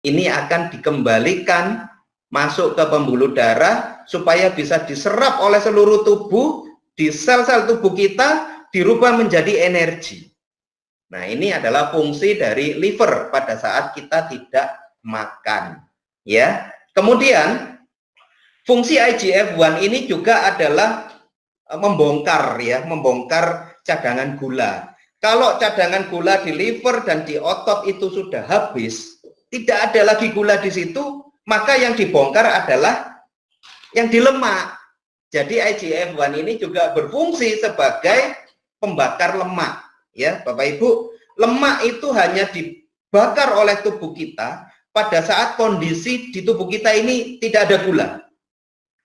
ini akan dikembalikan masuk ke pembuluh darah supaya bisa diserap oleh seluruh tubuh, di sel-sel tubuh kita dirubah menjadi energi. Nah, ini adalah fungsi dari liver pada saat kita tidak makan, ya. Kemudian fungsi IGF-1 ini juga adalah membongkar cadangan gula. Kalau cadangan gula di liver dan di otot itu sudah habis, tidak ada lagi gula di situ, maka yang dibongkar adalah yang di lemak. Jadi IGF-1 ini juga berfungsi sebagai pembakar lemak, ya Bapak Ibu. Lemak itu hanya dibakar oleh tubuh kita pada saat kondisi di tubuh kita ini tidak ada gula.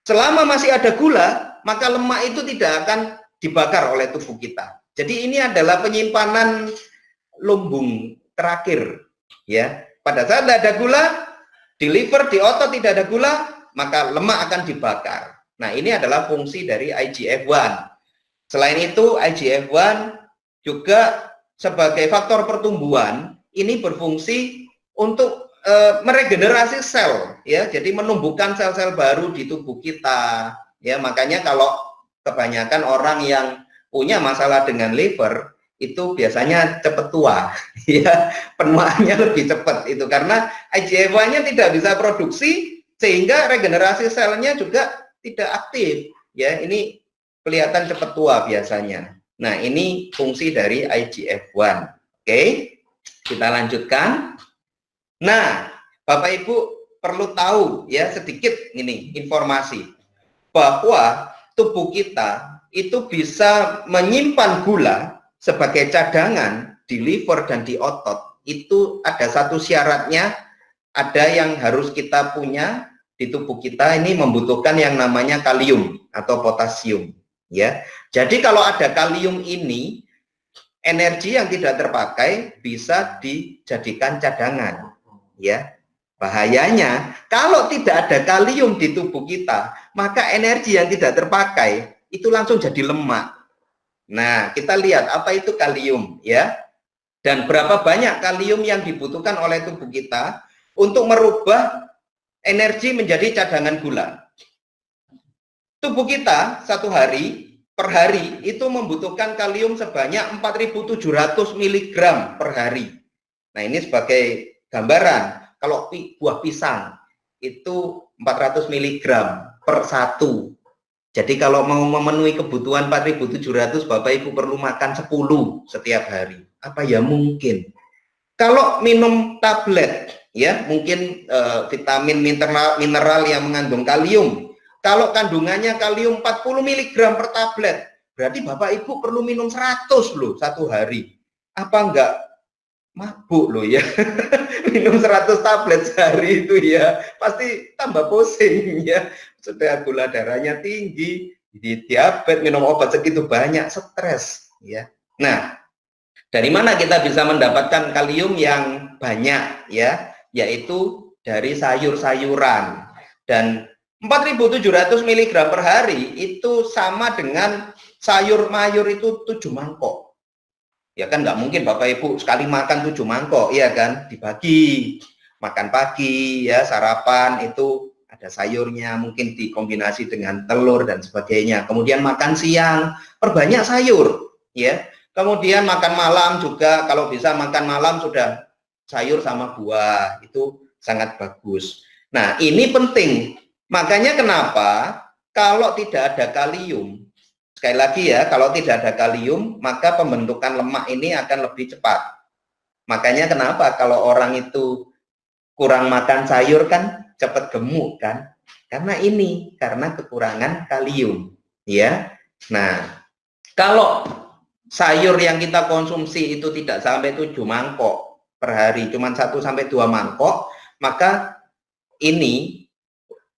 Selama masih ada gula, maka lemak itu tidak akan dibakar oleh tubuh kita. Jadi ini adalah penyimpanan lumbung terakhir, ya. Pada saat tidak ada gula, di liver, di otot tidak ada gula, maka lemak akan dibakar. Nah, ini adalah fungsi dari IGF-1. Selain itu, IGF-1 juga sebagai faktor pertumbuhan, ini berfungsi untuk meregenerasi sel, ya. Jadi menumbuhkan sel-sel baru di tubuh kita, ya. Makanya kalau kebanyakan orang yang punya masalah dengan liver itu biasanya cepat tua, ya, penuaannya lebih cepat itu karena IGF-1-nya tidak bisa produksi sehingga regenerasi selnya juga tidak aktif, ya. Ini kelihatan cepat tua biasanya. Nah, ini fungsi dari IGF-1. Oke, kita lanjutkan. Nah, Bapak Ibu perlu tahu ya sedikit ini informasi bahwa tubuh kita itu bisa menyimpan gula sebagai cadangan di liver dan di otot. Itu ada satu syaratnya, ada yang harus kita punya di tubuh kita, ini membutuhkan yang namanya kalium atau potasium, ya. Jadi kalau ada kalium ini, energi yang tidak terpakai bisa dijadikan cadangan, ya. Bahayanya kalau tidak ada kalium di tubuh kita, maka energi yang tidak terpakai itu langsung jadi lemak. Nah, kita lihat apa itu kalium, ya. Dan berapa banyak kalium yang dibutuhkan oleh tubuh kita untuk merubah energi menjadi cadangan gula. Tubuh kita satu hari per hari itu membutuhkan kalium sebanyak 4.700 mg per hari. Nah, ini sebagai gambaran. Kalau buah pisang itu 400 mg per satu. Jadi kalau mau memenuhi kebutuhan 4.700, Bapak Ibu perlu makan 10 setiap hari. Apa ya mungkin? Kalau minum tablet, ya mungkin vitamin mineral yang mengandung kalium. Kalau kandungannya kalium 40 mg per tablet, berarti Bapak Ibu perlu minum 100 loh satu hari. Apa enggak mabuk loh ya? Minum 100 tablet sehari itu ya pasti tambah pusing ya, sudah gula darahnya tinggi, di diabetes, minum obat segitu banyak, stres ya. Nah, dari mana kita bisa mendapatkan kalium yang banyak ya, yaitu dari sayur-sayuran. Dan 4.700 mg per hari itu sama dengan sayur mayur itu 7 mangkok. Ya kan nggak mungkin Bapak Ibu sekali makan 7 mangkok, ya kan, dibagi. Makan pagi ya, sarapan itu ada sayurnya, mungkin dikombinasi dengan telur dan sebagainya. Kemudian makan siang, perbanyak sayur, ya. Kemudian makan malam juga, kalau bisa makan malam sudah sayur sama buah, itu sangat bagus. Nah, ini penting. Makanya kenapa kalau tidak ada kalium, sekali lagi ya, kalau tidak ada kalium, maka pembentukan lemak ini akan lebih cepat. Makanya kenapa kalau orang itu kurang makan sayur kan cepat gemuk kan? Karena kekurangan kalium, ya. Nah, kalau sayur yang kita konsumsi itu tidak sampai 7 mangkok per hari, cuma 1 sampai 2 mangkok, maka ini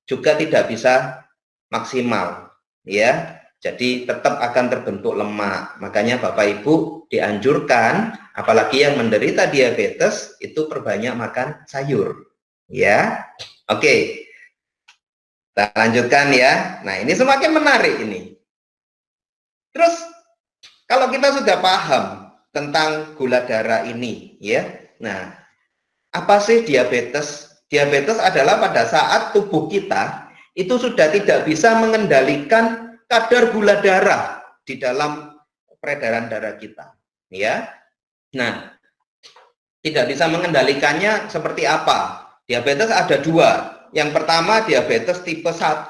juga tidak bisa maksimal, ya. Jadi tetap akan terbentuk lemak. Makanya Bapak Ibu dianjurkan, apalagi yang menderita diabetes, itu perbanyak makan sayur. Ya, oke. Kita lanjutkan ya. Nah, ini semakin menarik ini. Terus, kalau kita sudah paham tentang gula darah ini, ya. Nah, apa sih diabetes? Diabetes adalah pada saat tubuh kita itu sudah tidak bisa mengendalikan kadar gula darah di dalam peredaran darah kita, ya. Nah, tidak bisa mengendalikannya seperti apa? Diabetes ada dua. Yang pertama diabetes tipe 1.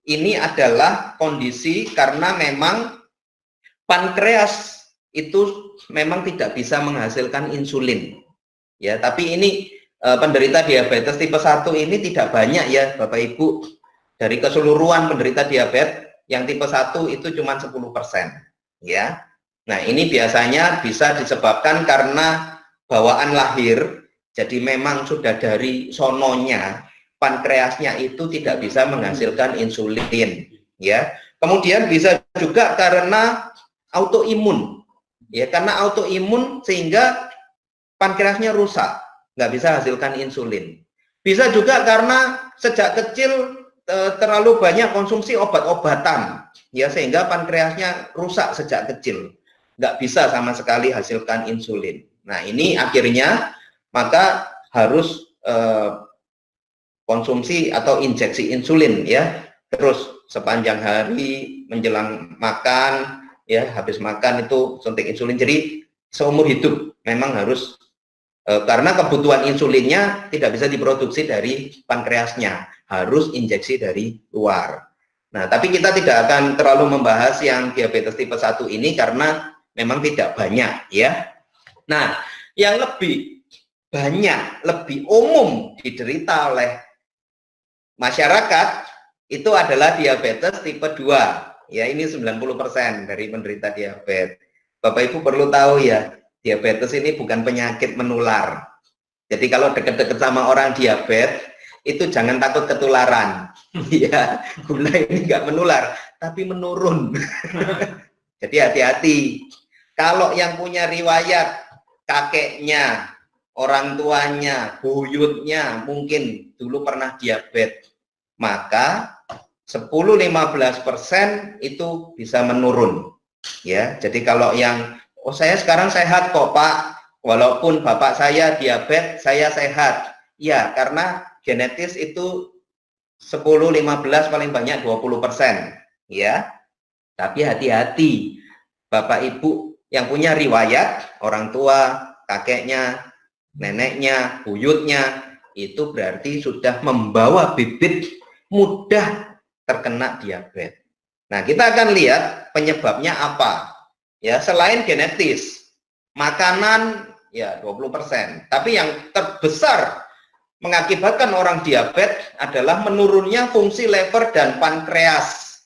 Ini adalah kondisi karena memang pankreas itu memang tidak bisa menghasilkan insulin. Ya, tapi ini penderita diabetes tipe 1 ini tidak banyak ya Bapak Ibu. Dari keseluruhan penderita diabetes yang tipe 1 itu cuma 10%, ya. Nah, ini biasanya bisa disebabkan karena bawaan lahir. Jadi memang sudah dari sononya pankreasnya itu tidak bisa menghasilkan insulin, ya. Kemudian bisa juga karena autoimun. Ya, karena autoimun sehingga pankreasnya rusak, nggak bisa hasilkan insulin. Bisa juga karena sejak kecil terlalu banyak konsumsi obat-obatan, ya, sehingga pankreasnya rusak sejak kecil, nggak bisa sama sekali hasilkan insulin. Nah, ini akhirnya maka harus konsumsi atau injeksi insulin, ya, terus sepanjang hari menjelang makan, ya, habis makan itu suntik insulin. Jadi seumur hidup memang harus karena kebutuhan insulinnya tidak bisa diproduksi dari pankreasnya, harus injeksi dari luar. Nah, tapi kita tidak akan terlalu membahas yang diabetes tipe 1 ini karena memang tidak banyak, ya. Nah, yang lebih banyak, lebih umum diderita oleh masyarakat itu adalah diabetes tipe 2. Ya, ini 90% dari penderita diabetes. Bapak Ibu perlu tahu ya, diabetes ini bukan penyakit menular. Jadi kalau deket-deket sama orang diabetes, itu jangan takut ketularan. Ya, gula ini nggak menular, tapi menurun. Jadi hati-hati. Kalau yang punya riwayat kakeknya, orang tuanya, buyutnya mungkin dulu pernah diabetes, maka 10-15% itu bisa menurun. Ya, jadi kalau yang saya sekarang sehat kok Pak, walaupun bapak saya diabetes, saya sehat. Ya, karena genetis itu 10-15 paling banyak 20%, ya. Tapi hati-hati, Bapak Ibu yang punya riwayat, orang tua, kakeknya, neneknya, buyutnya, itu berarti sudah membawa bibit mudah terkena diabetes. Nah, kita akan lihat penyebabnya apa. Ya, selain genetis, makanan ya 20%. Tapi yang terbesar mengakibatkan orang diabetes adalah menurunnya fungsi lever dan pankreas.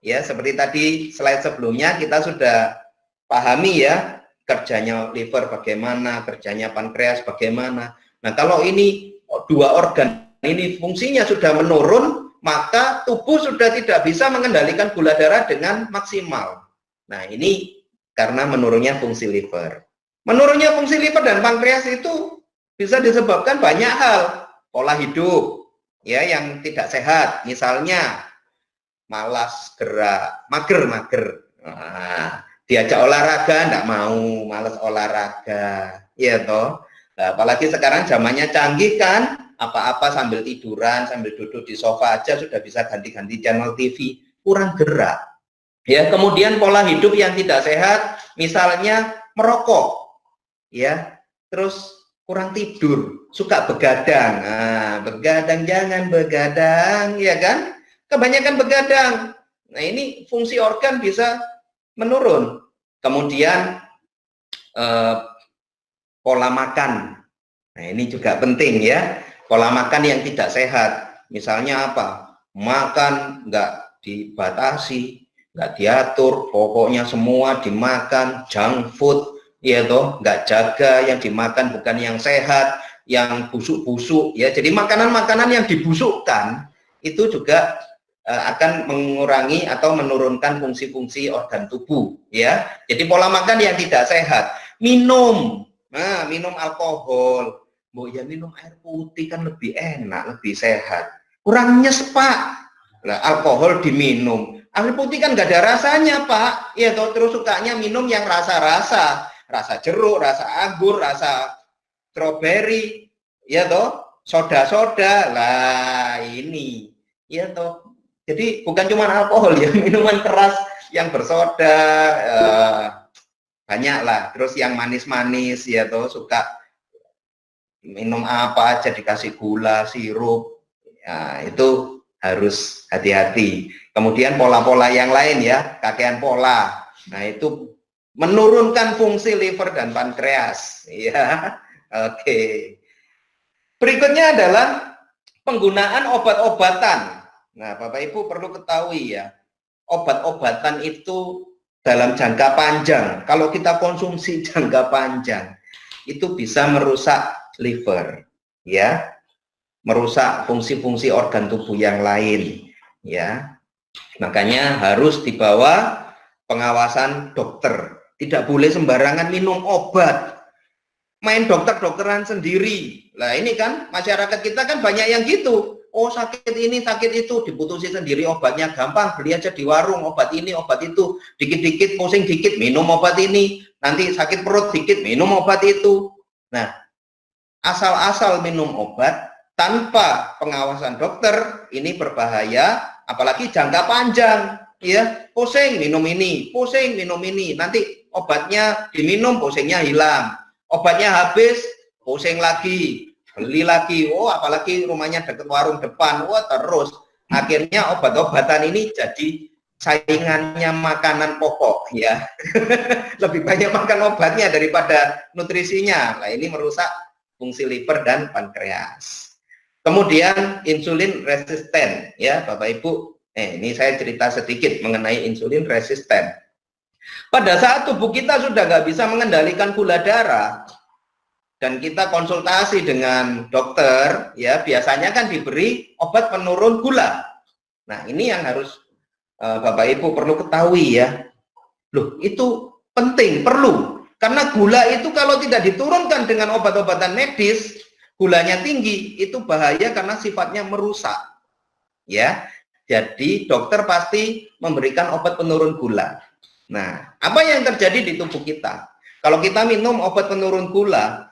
Ya, seperti tadi slide sebelumnya kita sudah pahami ya, kerjanya liver bagaimana, kerjanya pankreas bagaimana. Nah, kalau ini dua organ ini fungsinya sudah menurun, maka tubuh sudah tidak bisa mengendalikan gula darah dengan maksimal. Nah, ini karena menurunnya fungsi liver. Menurunnya fungsi liver dan pankreas itu bisa disebabkan banyak hal. Pola hidup ya yang tidak sehat, misalnya malas gerak, mager. Nah, diajak olahraga enggak mau, malas olahraga. Ya toh. Nah, apalagi sekarang zamannya canggih kan, apa-apa sambil tiduran, sambil duduk di sofa aja sudah bisa ganti-ganti channel TV, kurang gerak. Ya, kemudian pola hidup yang tidak sehat, misalnya merokok, ya, terus kurang tidur, suka begadang. Nah, begadang jangan begadang, ya kan? Kebanyakan begadang. Nah, ini fungsi organ bisa menurun. Kemudian pola makan. Nah, ini juga penting ya. Pola makan yang tidak sehat. Misalnya apa? Makan nggak dibatasi, nggak diatur, pokoknya semua dimakan, junk food, ya toh, nggak jaga yang dimakan bukan yang sehat, yang busuk-busuk, ya. Jadi makanan-makanan yang dibusukkan itu juga akan mengurangi atau menurunkan fungsi-fungsi organ tubuh, ya. Jadi pola makan yang tidak sehat, minum, nah, minum alkohol, ya minum air putih kan lebih enak, lebih sehat, kurang nyes Pak. Nah, alkohol diminum, air putih kan nggak ada rasanya Pak, ya toh, terus sukanya minum yang rasa jeruk, rasa anggur, rasa stroberi, ya toh. soda-soda lah ini, ya toh. Jadi bukan cuma alkohol ya, minuman keras yang bersoda banyak lah. Terus yang manis-manis ya toh, suka minum apa aja dikasih gula, sirup, ya, itu harus hati-hati. Kemudian pola-pola yang lain ya, kakean pola. Nah itu menurunkan fungsi liver dan pankreas. Ya, oke. Berikutnya adalah penggunaan obat-obatan. Nah, Bapak Ibu perlu ketahui ya, obat-obatan itu dalam jangka panjang, kalau kita konsumsi jangka panjang, itu bisa merusak liver, ya, merusak fungsi-fungsi organ tubuh yang lain, ya. Makanya harus di bawah pengawasan dokter. Tidak boleh sembarangan minum obat. Main dokter-dokteran sendiri. Lah ini kan masyarakat kita kan banyak yang gitu. Oh sakit ini, sakit itu, diputusin sendiri obatnya, gampang beli aja di warung, obat ini, obat itu, dikit-dikit pusing dikit, minum obat ini, nanti sakit perut dikit, minum obat itu. Nah, asal-asal minum obat tanpa pengawasan dokter, ini berbahaya, apalagi jangka panjang, ya, pusing minum ini, pusing minum ini, nanti obatnya diminum, pusingnya hilang, obatnya habis, pusing lagi, beli lagi, oh apalagi rumahnya dekat warung depan, wah terus akhirnya obat-obatan ini jadi saingannya makanan pokok ya. Lebih banyak makan obatnya daripada nutrisinya. Nah ini merusak fungsi liver dan pankreas. Kemudian insulin resisten ya Bapak Ibu. Ini saya cerita sedikit mengenai insulin resisten. Pada saat tubuh kita sudah nggak bisa mengendalikan gula darah, dan kita konsultasi dengan dokter, ya biasanya kan diberi obat penurun gula. Nah ini yang harus Bapak Ibu perlu ketahui ya. Loh itu penting, perlu. Karena gula itu kalau tidak diturunkan dengan obat-obatan medis, gulanya tinggi, itu bahaya karena sifatnya merusak. Ya, jadi dokter pasti memberikan obat penurun gula. Nah, apa yang terjadi di tubuh kita? Kalau kita minum obat penurun gula,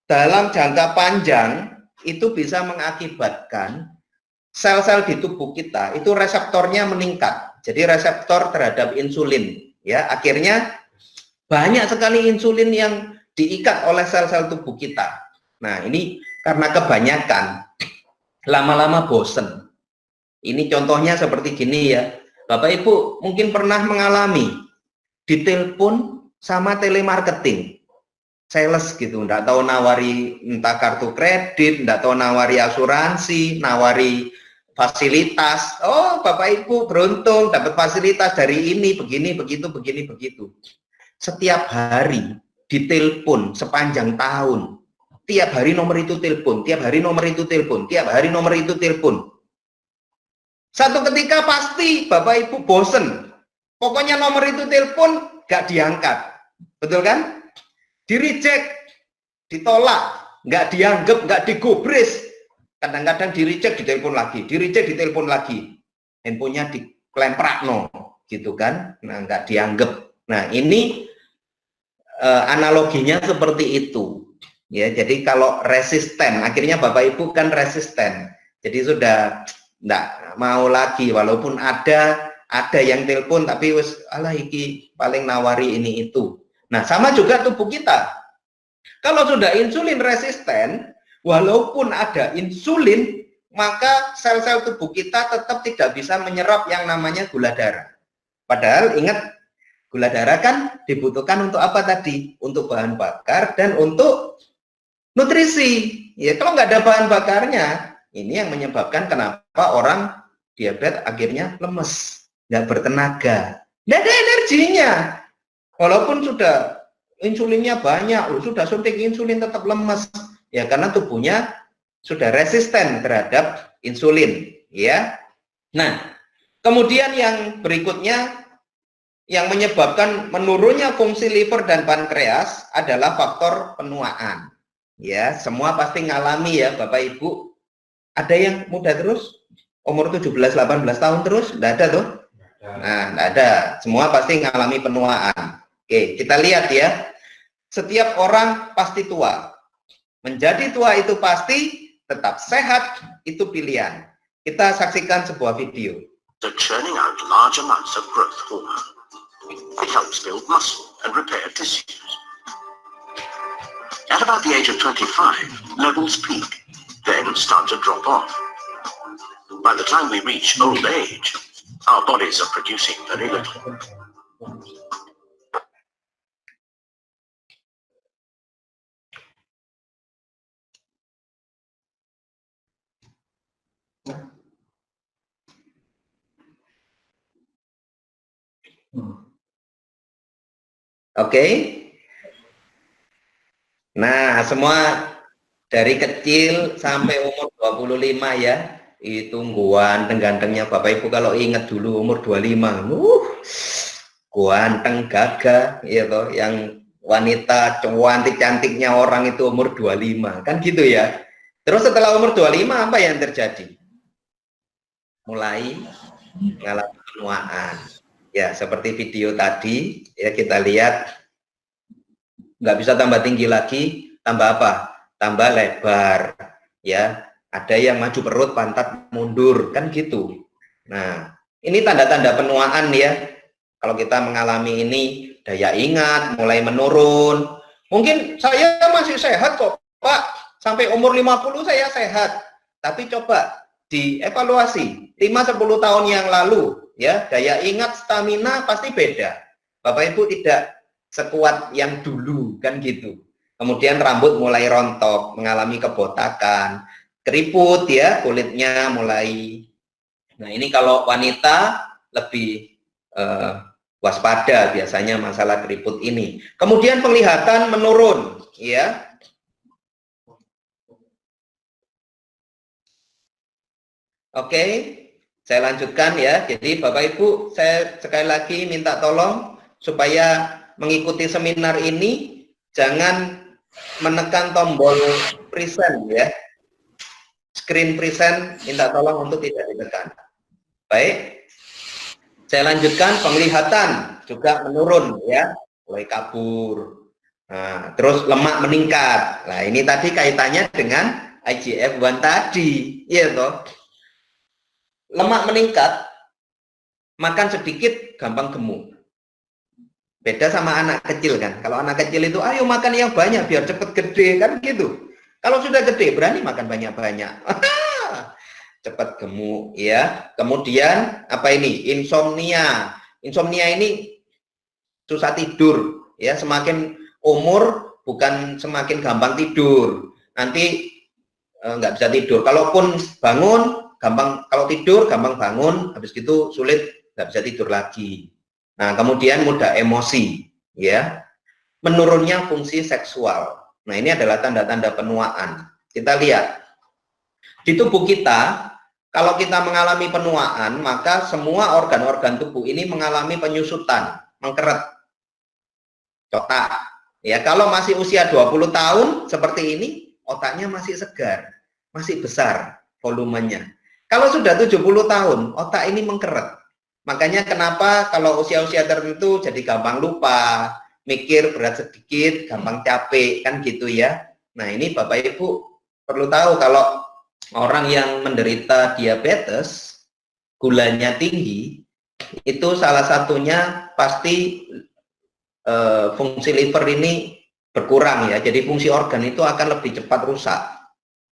dalam jangka panjang itu bisa mengakibatkan sel-sel di tubuh kita itu reseptornya meningkat. Jadi reseptor terhadap insulin, ya akhirnya banyak sekali insulin yang diikat oleh sel-sel tubuh kita. Nah ini karena kebanyakan, lama-lama bosen. Ini contohnya seperti gini ya, Bapak Ibu mungkin pernah mengalami ditelepon sama telemarketing. Sales gitu, enggak tahu nawari entah kartu kredit, enggak tahu nawari asuransi, nawari fasilitas. Oh, Bapak Ibu beruntung dapat fasilitas dari ini, begini, begitu, begini, begitu. Setiap hari ditelepon sepanjang tahun. Tiap hari nomor itu telepon, tiap hari nomor itu telepon, tiap hari nomor itu telepon. Satu ketika pasti Bapak Ibu bosen. Pokoknya nomor itu telepon gak diangkat. Betul kan? Di-reject, ditolak, nggak dianggap, nggak digubris. Kadang-kadang di-reject, ditelepon lagi, di-reject, ditelepon lagi. Handphonenya diklemprakno, gitu kan? Nah, nggak dianggap. Nah, ini analoginya seperti itu. Ya, jadi kalau resisten, akhirnya Bapak Ibu kan resisten. Jadi sudah nggak mau lagi, walaupun ada yang telepon, tapi wes alah iki paling nawari ini itu. Nah, sama juga tubuh kita. Kalau sudah insulin resisten, walaupun ada insulin, maka sel-sel tubuh kita tetap tidak bisa menyerap yang namanya gula darah. Padahal ingat, gula darah kan dibutuhkan untuk apa tadi? Untuk bahan bakar dan untuk nutrisi. Ya, kalau nggak ada bahan bakarnya, ini yang menyebabkan kenapa orang diabetes akhirnya lemes, nggak bertenaga, nggak ada energinya. Walaupun sudah insulinnya banyak, sudah suntik insulin tetap lemes, ya karena tubuhnya sudah resisten terhadap insulin, ya. Nah, kemudian yang berikutnya yang menyebabkan menurunnya fungsi liver dan pankreas adalah faktor penuaan. Ya, semua pasti ngalami ya Bapak Ibu. Ada yang muda terus, umur 17-18 tahun terus, enggak ada tuh. Nah, enggak ada. Semua pasti ngalami penuaan. Oke, kita lihat ya. Setiap orang pasti tua. Menjadi tua itu pasti tetap sehat, itu pilihan. Kita saksikan sebuah video. So churning out large amounts of growth hormone. It helps build muscle and repair tissues. At about the age of 25, levels peak, then start to drop off. By the time we reach old age, our bodies are producing very little. Oke. Nah, semua dari kecil sampai umur 25 ya. Itu ganteng-gantengnya Bapak Ibu kalau ingat dulu umur 25. Ganteng gagah ya toh, yang wanita cantik-cantiknya orang itu umur 25. Kan gitu ya. Terus setelah umur 25 apa yang terjadi? Mulai mengalami penuaan. Ya, seperti video tadi, ya kita lihat, nggak bisa tambah tinggi lagi, tambah apa? Tambah lebar, ya. Ada yang maju perut, pantat mundur, kan gitu. Nah, ini tanda-tanda penuaan ya. Kalau kita mengalami ini, daya ingat mulai menurun. Mungkin saya masih sehat kok, Pak. Sampai umur 50 saya sehat. Tapi coba dievaluasi 5-10 tahun yang lalu. Ya, daya ingat, stamina pasti beda. Bapak Ibu tidak sekuat yang dulu, kan gitu. Kemudian rambut mulai rontok, mengalami kebotakan, keriput ya, kulitnya mulai. Nah, ini kalau wanita lebih waspada biasanya masalah keriput ini. Kemudian penglihatan menurun, ya. Oke. Saya lanjutkan ya. Jadi Bapak Ibu, saya sekali lagi minta tolong supaya mengikuti seminar ini jangan menekan tombol present ya. Screen present minta tolong untuk tidak ditekan. Baik. Saya lanjutkan, penglihatan juga menurun ya, mulai kabur. Nah, terus lemak meningkat. Nah, ini tadi kaitannya dengan IGF-1 tadi, ya toh. Lemak meningkat, makan sedikit gampang gemuk. Beda sama anak kecil kan. Kalau anak kecil itu ayo makan yang banyak biar cepet gede kan gitu. Kalau sudah gede berani makan banyak-banyak. Cepat gemuk ya. Kemudian apa ini? Insomnia. Insomnia ini susah tidur ya. Semakin umur bukan semakin gampang tidur. Nanti nggak bisa tidur. Kalaupun bangun gampang, kalau tidur gampang bangun, habis itu sulit, nggak bisa tidur lagi. Nah, kemudian mudah emosi, ya, menurunnya fungsi seksual. Nah, ini adalah tanda-tanda penuaan. Kita lihat di tubuh kita, kalau kita mengalami penuaan, maka semua organ-organ tubuh ini mengalami penyusutan, mengkeret, otak. Ya, kalau masih usia 20 tahun seperti ini, otaknya masih segar, masih besar volumenya. Kalau sudah 70 tahun, otak ini mengkeret. Makanya kenapa kalau usia-usia tertentu jadi gampang lupa, mikir berat sedikit, gampang capek, kan gitu ya. Nah, ini Bapak Ibu perlu tahu kalau orang yang menderita diabetes, gulanya tinggi, itu salah satunya pasti fungsi liver ini berkurang ya. Jadi fungsi organ itu akan lebih cepat rusak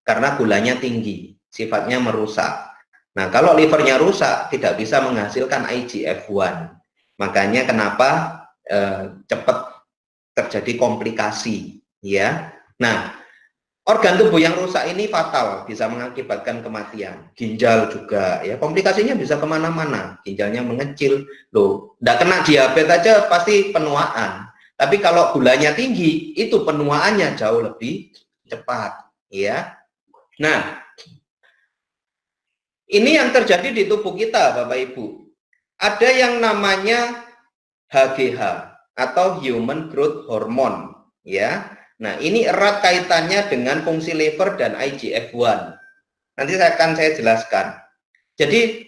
karena gulanya tinggi, sifatnya merusak. Nah, kalau livernya rusak, tidak bisa menghasilkan IGF-1. Makanya kenapa cepat terjadi komplikasi, ya. Nah, organ tubuh yang rusak ini fatal, bisa mengakibatkan kematian. Ginjal juga, ya. Komplikasinya bisa kemana-mana. Ginjalnya mengecil, loh. Nggak kena diabetes aja pasti penuaan. Tapi kalau gulanya tinggi, itu penuaannya jauh lebih cepat, ya. Nah, ini yang terjadi di tubuh kita, Bapak Ibu. Ada yang namanya HGH atau Human Growth Hormone, ya. Nah, ini erat kaitannya dengan fungsi liver dan IGF-1. Nanti akan saya jelaskan. Jadi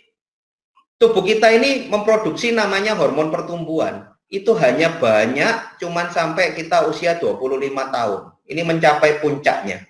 tubuh kita ini memproduksi namanya hormon pertumbuhan. Itu hanya banyak cuman sampai kita usia 25 tahun. Ini mencapai puncaknya.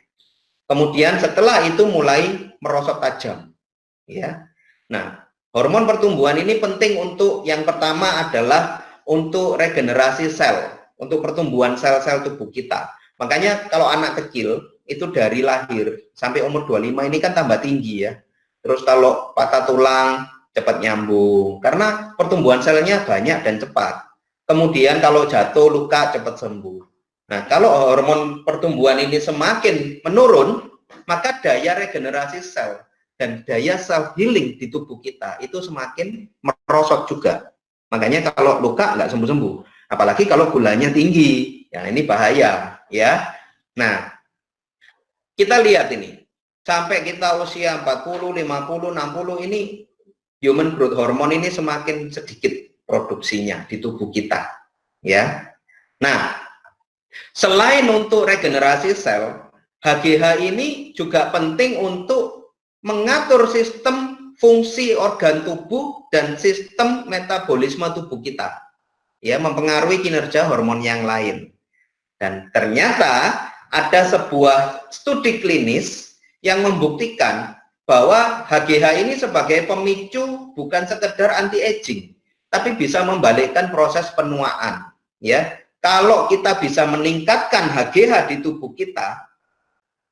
Kemudian setelah itu mulai merosot tajam, ya. Nah, hormon pertumbuhan ini penting untuk yang pertama adalah untuk regenerasi sel, untuk pertumbuhan sel-sel tubuh kita. Makanya kalau anak kecil itu dari lahir sampai umur 25 ini kan tambah tinggi ya. Terus kalau patah tulang cepat nyambung karena pertumbuhan selnya banyak dan cepat. Kemudian kalau jatuh luka cepat sembuh. Nah, kalau hormon pertumbuhan ini semakin menurun, maka daya regenerasi sel dan daya self healing di tubuh kita itu semakin merosot juga. Makanya kalau luka nggak sembuh-sembuh. Apalagi kalau gulanya tinggi, ya ini bahaya ya. Nah, kita lihat ini. Sampai kita usia 40, 50, 60 ini human growth hormone ini semakin sedikit produksinya di tubuh kita, ya. Nah, selain untuk regenerasi sel, HGH ini juga penting untuk mengatur sistem fungsi organ tubuh dan sistem metabolisme tubuh kita, ya, mempengaruhi kinerja hormon yang lain. Dan ternyata ada sebuah studi klinis yang membuktikan bahwa HGH ini sebagai pemicu bukan sekedar anti-aging, tapi bisa membalikkan proses penuaan. Ya, kalau kita bisa meningkatkan HGH di tubuh kita,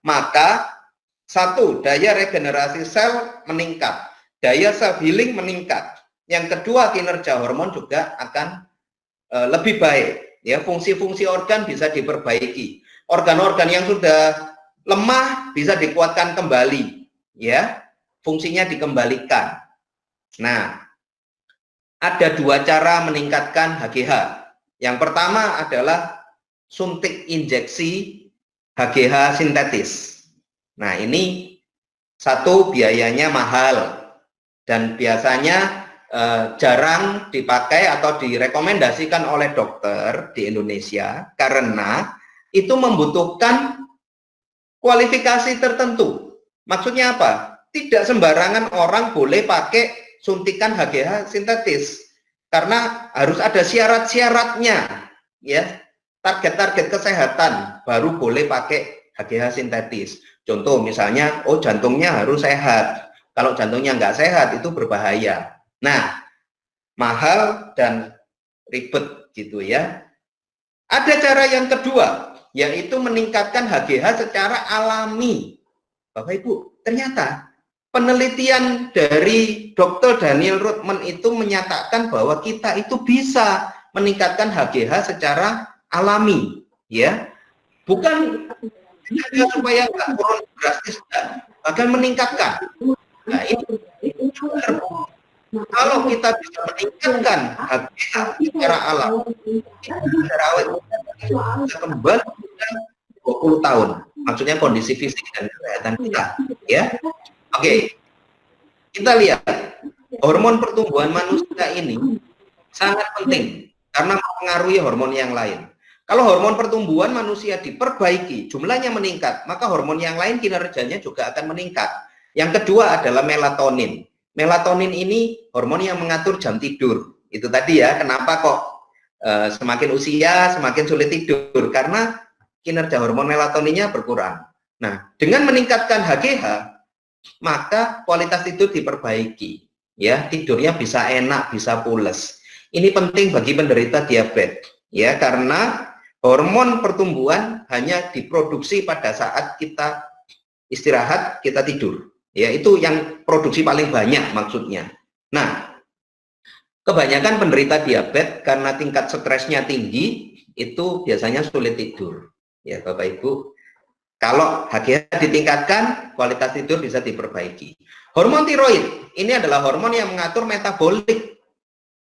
maka satu, daya regenerasi sel meningkat, daya self healing meningkat. Yang kedua, kinerja hormon juga akan lebih baik. Ya, fungsi-fungsi organ bisa diperbaiki. Organ-organ yang sudah lemah bisa dikuatkan kembali. Ya, fungsinya dikembalikan. Nah, ada dua cara meningkatkan HGH. Yang pertama adalah suntik injeksi HGH sintetis. Nah, ini satu biayanya mahal dan biasanya jarang dipakai atau direkomendasikan oleh dokter di Indonesia karena itu membutuhkan kualifikasi tertentu. Maksudnya apa? Tidak sembarangan orang boleh pakai suntikan HGH sintetis karena harus ada syarat-syaratnya, ya. Target-target kesehatan baru boleh pakai HGH sintetis. Contoh misalnya, oh jantungnya harus sehat. Kalau jantungnya nggak sehat itu berbahaya. Nah, mahal dan ribet gitu ya. Ada cara yang kedua, yaitu meningkatkan HGH secara alami. Bapak Ibu, ternyata penelitian dari Dr. Daniel Ruthman itu menyatakan bahwa kita itu bisa meningkatkan HGH secara alami, ya. Bukan supaya nggak turun drastis, bahkan meningkatkan. Nah, ini kalau kita bisa meningkatkan HGH secara alami, secara awet bisa kembali 20 tahun. Maksudnya kondisi fisik dan kesehatan kita, ya. Oke. Kita lihat hormon pertumbuhan manusia ini sangat penting karena mempengaruhi hormon yang lain. Kalau hormon pertumbuhan manusia diperbaiki, jumlahnya meningkat, maka hormon yang lain kinerjanya juga akan meningkat. Yang kedua adalah melatonin. Melatonin ini hormon yang mengatur jam tidur. Itu tadi ya, kenapa kok semakin usia semakin sulit tidur, karena kinerja hormon melatoninnya berkurang. Nah, dengan meningkatkan HGH, maka kualitas tidur diperbaiki. Ya, tidurnya bisa enak, bisa pules. Ini penting bagi penderita diabetes, ya, karena hormon pertumbuhan hanya diproduksi pada saat kita istirahat, kita tidur. Ya, itu yang produksi paling banyak maksudnya. Nah, kebanyakan penderita diabetes karena tingkat stresnya tinggi, itu biasanya sulit tidur. Ya, Bapak Ibu, kalau HGH ditingkatkan, kualitas tidur bisa diperbaiki. Hormon tiroid, ini adalah hormon yang mengatur metabolik,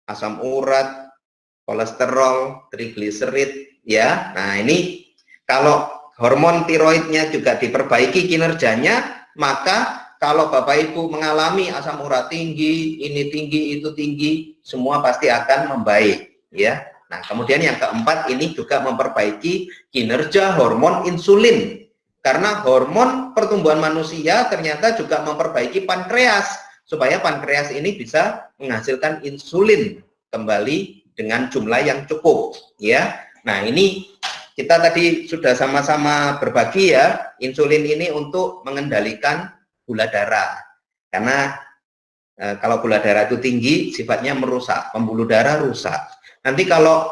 asam urat, kolesterol, trigliserid, ya. Nah, ini kalau hormon tiroidnya juga diperbaiki kinerjanya, maka kalau Bapak Ibu mengalami asam urat tinggi, ini tinggi, itu tinggi, semua pasti akan membaik, ya. Nah, kemudian yang keempat ini juga memperbaiki kinerja hormon insulin. Karena hormon pertumbuhan manusia ternyata juga memperbaiki pankreas, supaya pankreas ini bisa menghasilkan insulin kembali dengan jumlah yang cukup, ya. Nah, ini kita tadi sudah sama-sama berbagi ya, insulin ini untuk mengendalikan gula darah. Karena kalau gula darah itu tinggi, sifatnya merusak, pembuluh darah rusak. Nanti kalau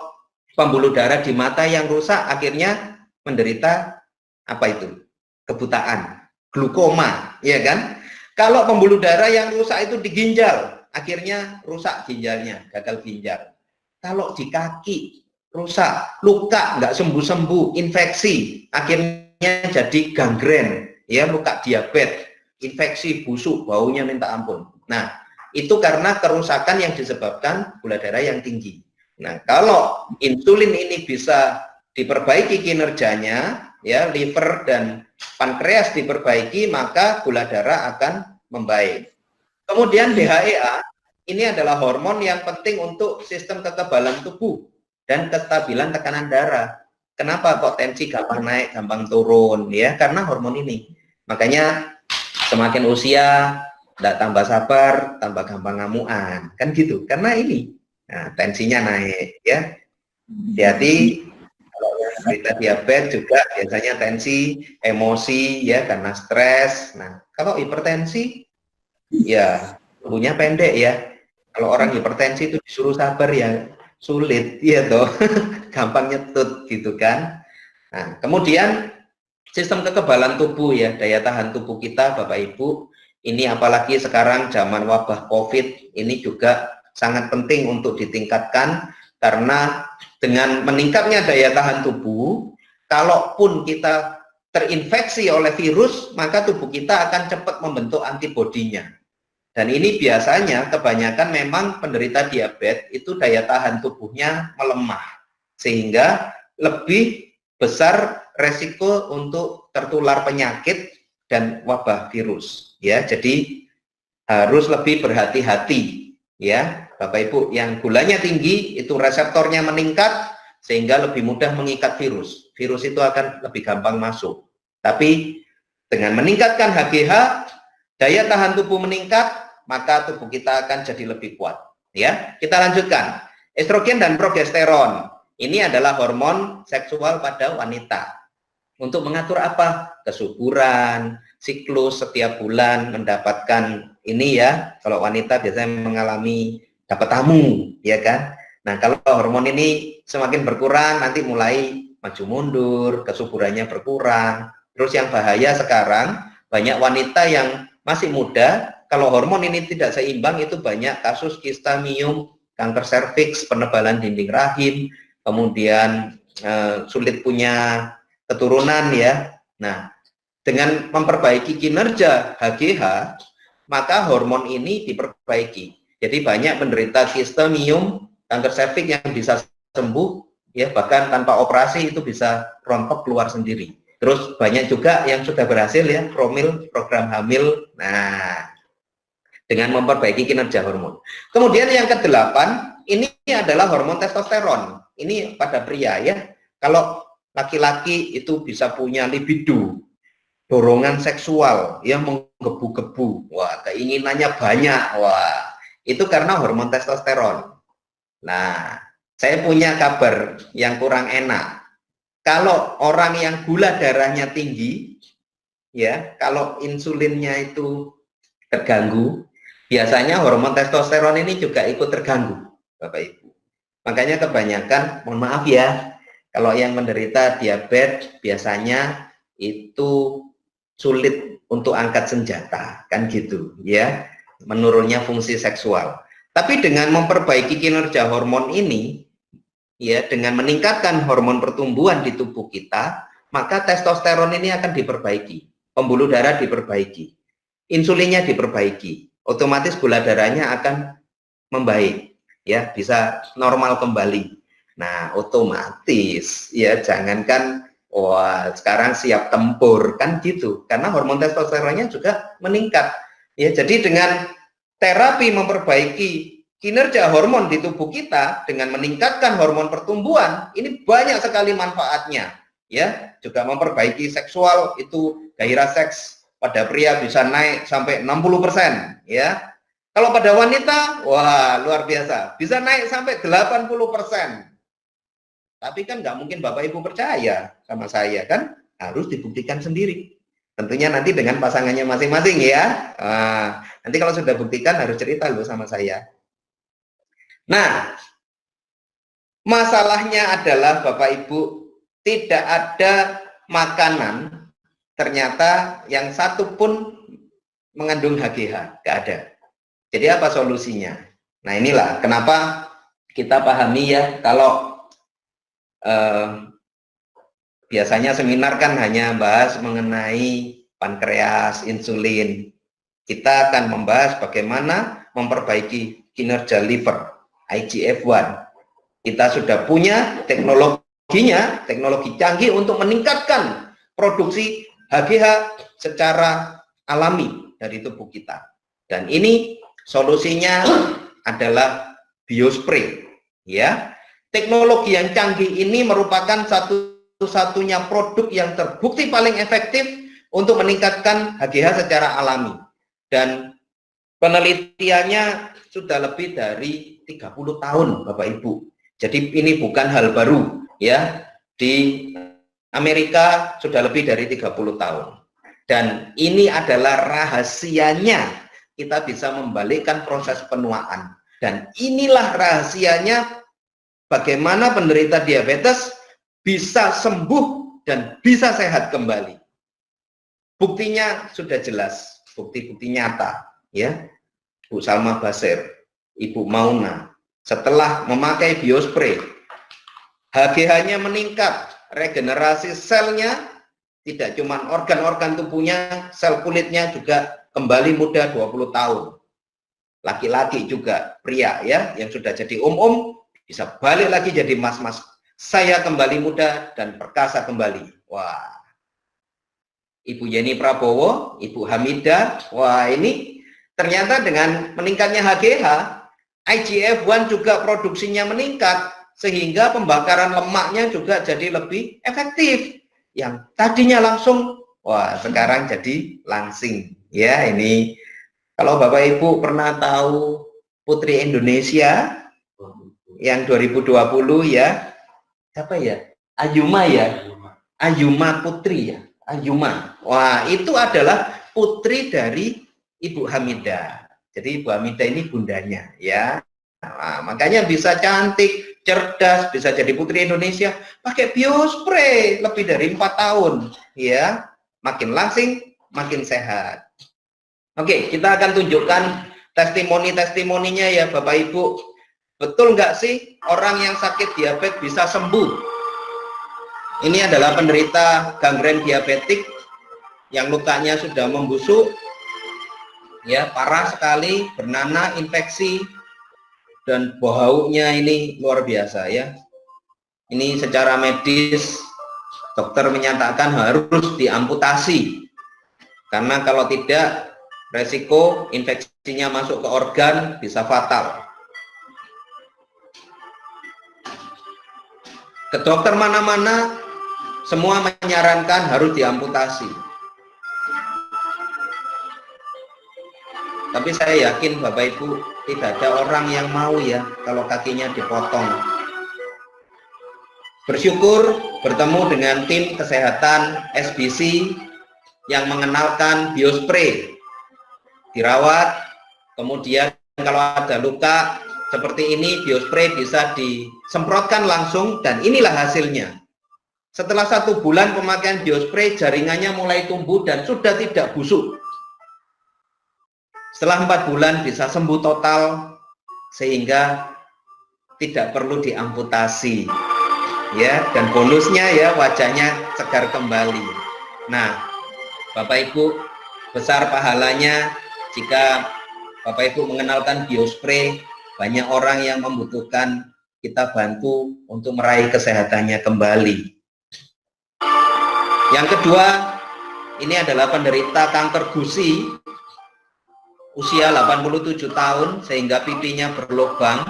pembuluh darah di mata yang rusak, akhirnya menderita apa itu? Kebutaan, glukoma, ya kan? Kalau pembuluh darah yang rusak itu di ginjal, akhirnya rusak ginjalnya, gagal ginjal. Kalau di kaki rusak, luka nggak sembuh-sembuh, infeksi, akhirnya jadi gangren, ya luka diabetes, infeksi, busuk, baunya minta ampun. Nah, itu karena kerusakan yang disebabkan gula darah yang tinggi. Nah, kalau insulin ini bisa diperbaiki kinerjanya, ya liver dan pankreas diperbaiki, maka gula darah akan membaik. Kemudian DHEA ini adalah hormon yang penting untuk sistem kekebalan tubuh dan kestabilan tekanan darah. Kenapa kok tensi gampang naik, gampang turun? Ya, karena hormon ini. Makanya semakin usia, tidak tambah sabar, tambah gampang ngamuan, kan gitu. Karena ini, nah, tensinya naik, ya. Hati-hati kalau yang cerita diabetes juga biasanya tensi, emosi, ya karena stres. Nah, kalau hipertensi, ya tubuhnya pendek ya. Kalau orang hipertensi itu disuruh sabar ya sulit, ya toh, gampang nyetut gitu kan. Nah, kemudian sistem kekebalan tubuh ya, daya tahan tubuh kita Bapak Ibu, ini apalagi sekarang zaman wabah COVID, ini juga sangat penting untuk ditingkatkan karena dengan meningkatnya daya tahan tubuh, kalaupun kita terinfeksi oleh virus, maka tubuh kita akan cepat membentuk antibodinya. Dan ini biasanya kebanyakan memang penderita diabetes itu daya tahan tubuhnya melemah, sehingga lebih besar resiko untuk tertular penyakit dan wabah virus. Ya, jadi harus lebih berhati-hati ya, Bapak Ibu. Yang gulanya tinggi itu reseptornya meningkat sehingga lebih mudah mengikat virus. Virus itu akan lebih gampang masuk. Tapi dengan meningkatkan HGH, daya tahan tubuh meningkat, maka tubuh kita akan jadi lebih kuat. Ya, kita lanjutkan. Estrogen dan progesteron ini adalah hormon seksual pada wanita. Untuk mengatur apa? Kesuburan, siklus setiap bulan mendapatkan ini ya. Kalau wanita biasanya mengalami dapat tamu, ya kan? Nah, kalau hormon ini semakin berkurang, nanti mulai maju mundur, kesuburannya berkurang. Terus yang bahaya sekarang, banyak wanita yang masih muda, kalau hormon ini tidak seimbang, itu banyak kasus kista miom, kanker serviks, penebalan dinding rahim, kemudian sulit punya keturunan ya. Nah, dengan memperbaiki kinerja HGH, maka hormon ini diperbaiki. Jadi banyak penderita kista miom, kanker serviks yang bisa sembuh, ya bahkan tanpa operasi itu bisa rontok keluar sendiri. Terus banyak juga yang sudah berhasil ya, promil, program hamil. Nah, dengan memperbaiki kinerja hormon. Kemudian yang ke-8, ini adalah hormon testosteron. Ini pada pria ya. Kalau laki-laki itu bisa punya libido, dorongan seksual yang menggebu-gebu. Wah, keinginannya banyak. Wah, itu karena hormon testosteron. Nah, saya punya kabar yang kurang enak. Kalau orang yang gula darahnya tinggi, ya, kalau insulinnya itu terganggu, biasanya hormon testosteron ini juga ikut terganggu, Bapak Ibu. Makanya kebanyakan, mohon maaf ya, kalau yang menderita diabetes biasanya itu sulit untuk angkat senjata, kan gitu, ya, menurunnya fungsi seksual. Tapi dengan memperbaiki kinerja hormon ini, ya, dengan meningkatkan hormon pertumbuhan di tubuh kita, maka testosteron ini akan diperbaiki, pembuluh darah diperbaiki, insulinnya diperbaiki, otomatis gula darahnya akan membaik, ya, bisa normal kembali. Nah, otomatis ya jangankan wah sekarang siap tempur kan gitu, karena hormon testosteronnya juga meningkat. Ya, jadi dengan terapi memperbaiki kinerja hormon di tubuh kita dengan meningkatkan hormon pertumbuhan, ini banyak sekali manfaatnya. Ya, juga memperbaiki seksual, itu gairah seks pada pria bisa naik sampai 60%, ya. Kalau pada wanita, wah luar biasa, bisa naik sampai 80%. Tapi kan nggak mungkin Bapak Ibu percaya sama saya kan, harus dibuktikan sendiri. Tentunya nanti dengan pasangannya masing-masing ya. Nanti kalau sudah buktikan harus cerita loh sama saya. Nah, masalahnya adalah Bapak Ibu, tidak ada makanan ternyata yang satu pun mengandung HGH, nggak ada. Jadi apa solusinya? Nah inilah kenapa kita pahami ya, kalau biasanya seminar kan hanya bahas mengenai pankreas, insulin. Kita akan membahas bagaimana memperbaiki kinerja liver, IGF-1. Kita sudah punya teknologinya, teknologi canggih untuk meningkatkan produksi HGH secara alami dari tubuh kita. Dan ini solusinya adalah biospray, ya. Teknologi yang canggih ini merupakan satu-satunya produk yang terbukti paling efektif untuk meningkatkan HGH secara alami. Dan penelitiannya sudah lebih dari 30 tahun, Bapak Ibu. Jadi ini bukan hal baru, ya. Di Amerika sudah lebih dari 30 tahun. Dan ini adalah rahasianya kita bisa membalikkan proses penuaan. Dan inilah rahasianya bagaimana penderita diabetes bisa sembuh dan bisa sehat kembali. Buktinya sudah jelas, bukti-bukti nyata, ya. Bu Salma Basir, Ibu Mauna, setelah memakai biospray, HGH-nya meningkat, regenerasi selnya, tidak cuma organ-organ tubuhnya, sel kulitnya juga kembali muda 20 tahun. Laki-laki juga, pria ya, yang sudah jadi bisa balik lagi jadi mas-mas. Saya kembali muda dan perkasa kembali. Wah. Ibu Yeni Prabowo, Ibu Hamidah, wah ini ternyata dengan meningkatnya HGH, IGF-1 juga produksinya meningkat, sehingga pembakaran lemaknya juga jadi lebih efektif. Yang tadinya langsung, wah sekarang jadi langsing. Ya ini, kalau Bapak Ibu pernah tahu Putri Indonesia yang 2020 ya, siapa ya? Ayuma ya? Ayuma Putri ya? Ayuma. Wah, itu adalah putri dari Ibu Hamidah. Jadi Ibu Hamidah ini bundanya ya. Nah, makanya bisa cantik, cerdas, bisa jadi putri Indonesia pakai biospray lebih dari 4 tahun ya. Makin langsing, makin sehat. Oke, kita akan tunjukkan testimoni-testimoninya ya Bapak Ibu. Betul nggak sih orang yang sakit diabetes bisa sembuh? Ini adalah penderita gangren diabetik yang lukanya sudah membusuk, ya parah sekali, bernanah, infeksi, dan baunya ini luar biasa ya. Ini secara medis dokter menyatakan harus diamputasi karena kalau tidak resiko infeksinya masuk ke organ bisa fatal. Ke dokter mana-mana semua menyarankan harus diamputasi. Tapi saya yakin Bapak Ibu tidak ada orang yang mau ya kalau kakinya dipotong. Bersyukur bertemu dengan tim kesehatan SBC yang mengenalkan biospray. Dirawat, kemudian kalau ada luka seperti ini biospray bisa disemprotkan langsung dan inilah hasilnya. Setelah 1 bulan pemakaian biospray, jaringannya mulai tumbuh dan sudah tidak busuk. Setelah 4 bulan bisa sembuh total, sehingga tidak perlu diamputasi. Ya, dan bonusnya ya wajahnya segar kembali. Nah, Bapak Ibu, besar pahalanya jika Bapak Ibu mengenalkan biospray, banyak orang yang membutuhkan kita bantu untuk meraih kesehatannya kembali. Yang kedua, ini adalah penderita kanker gusi usia 87 tahun sehingga pipinya berlubang.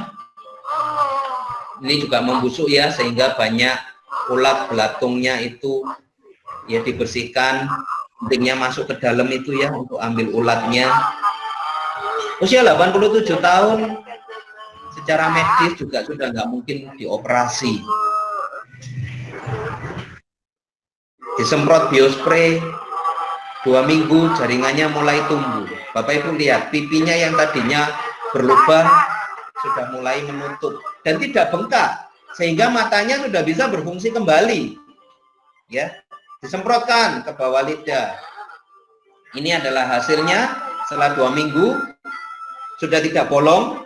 Ini juga membusuk ya sehingga banyak ulat belatungnya itu ya dibersihkan, pentingnya masuk ke dalam itu ya untuk ambil ulatnya. Usia 87 tahun secara medis juga sudah nggak mungkin dioperasi. Disemprot biospray 2 minggu, jaringannya mulai tumbuh. Bapak Ibu lihat, pipinya yang tadinya berlubang sudah mulai menutup dan tidak bengkak, sehingga matanya sudah bisa berfungsi kembali. Ya, disemprotkan ke bawah lidah. Ini adalah hasilnya setelah 2 minggu, sudah tidak bolong.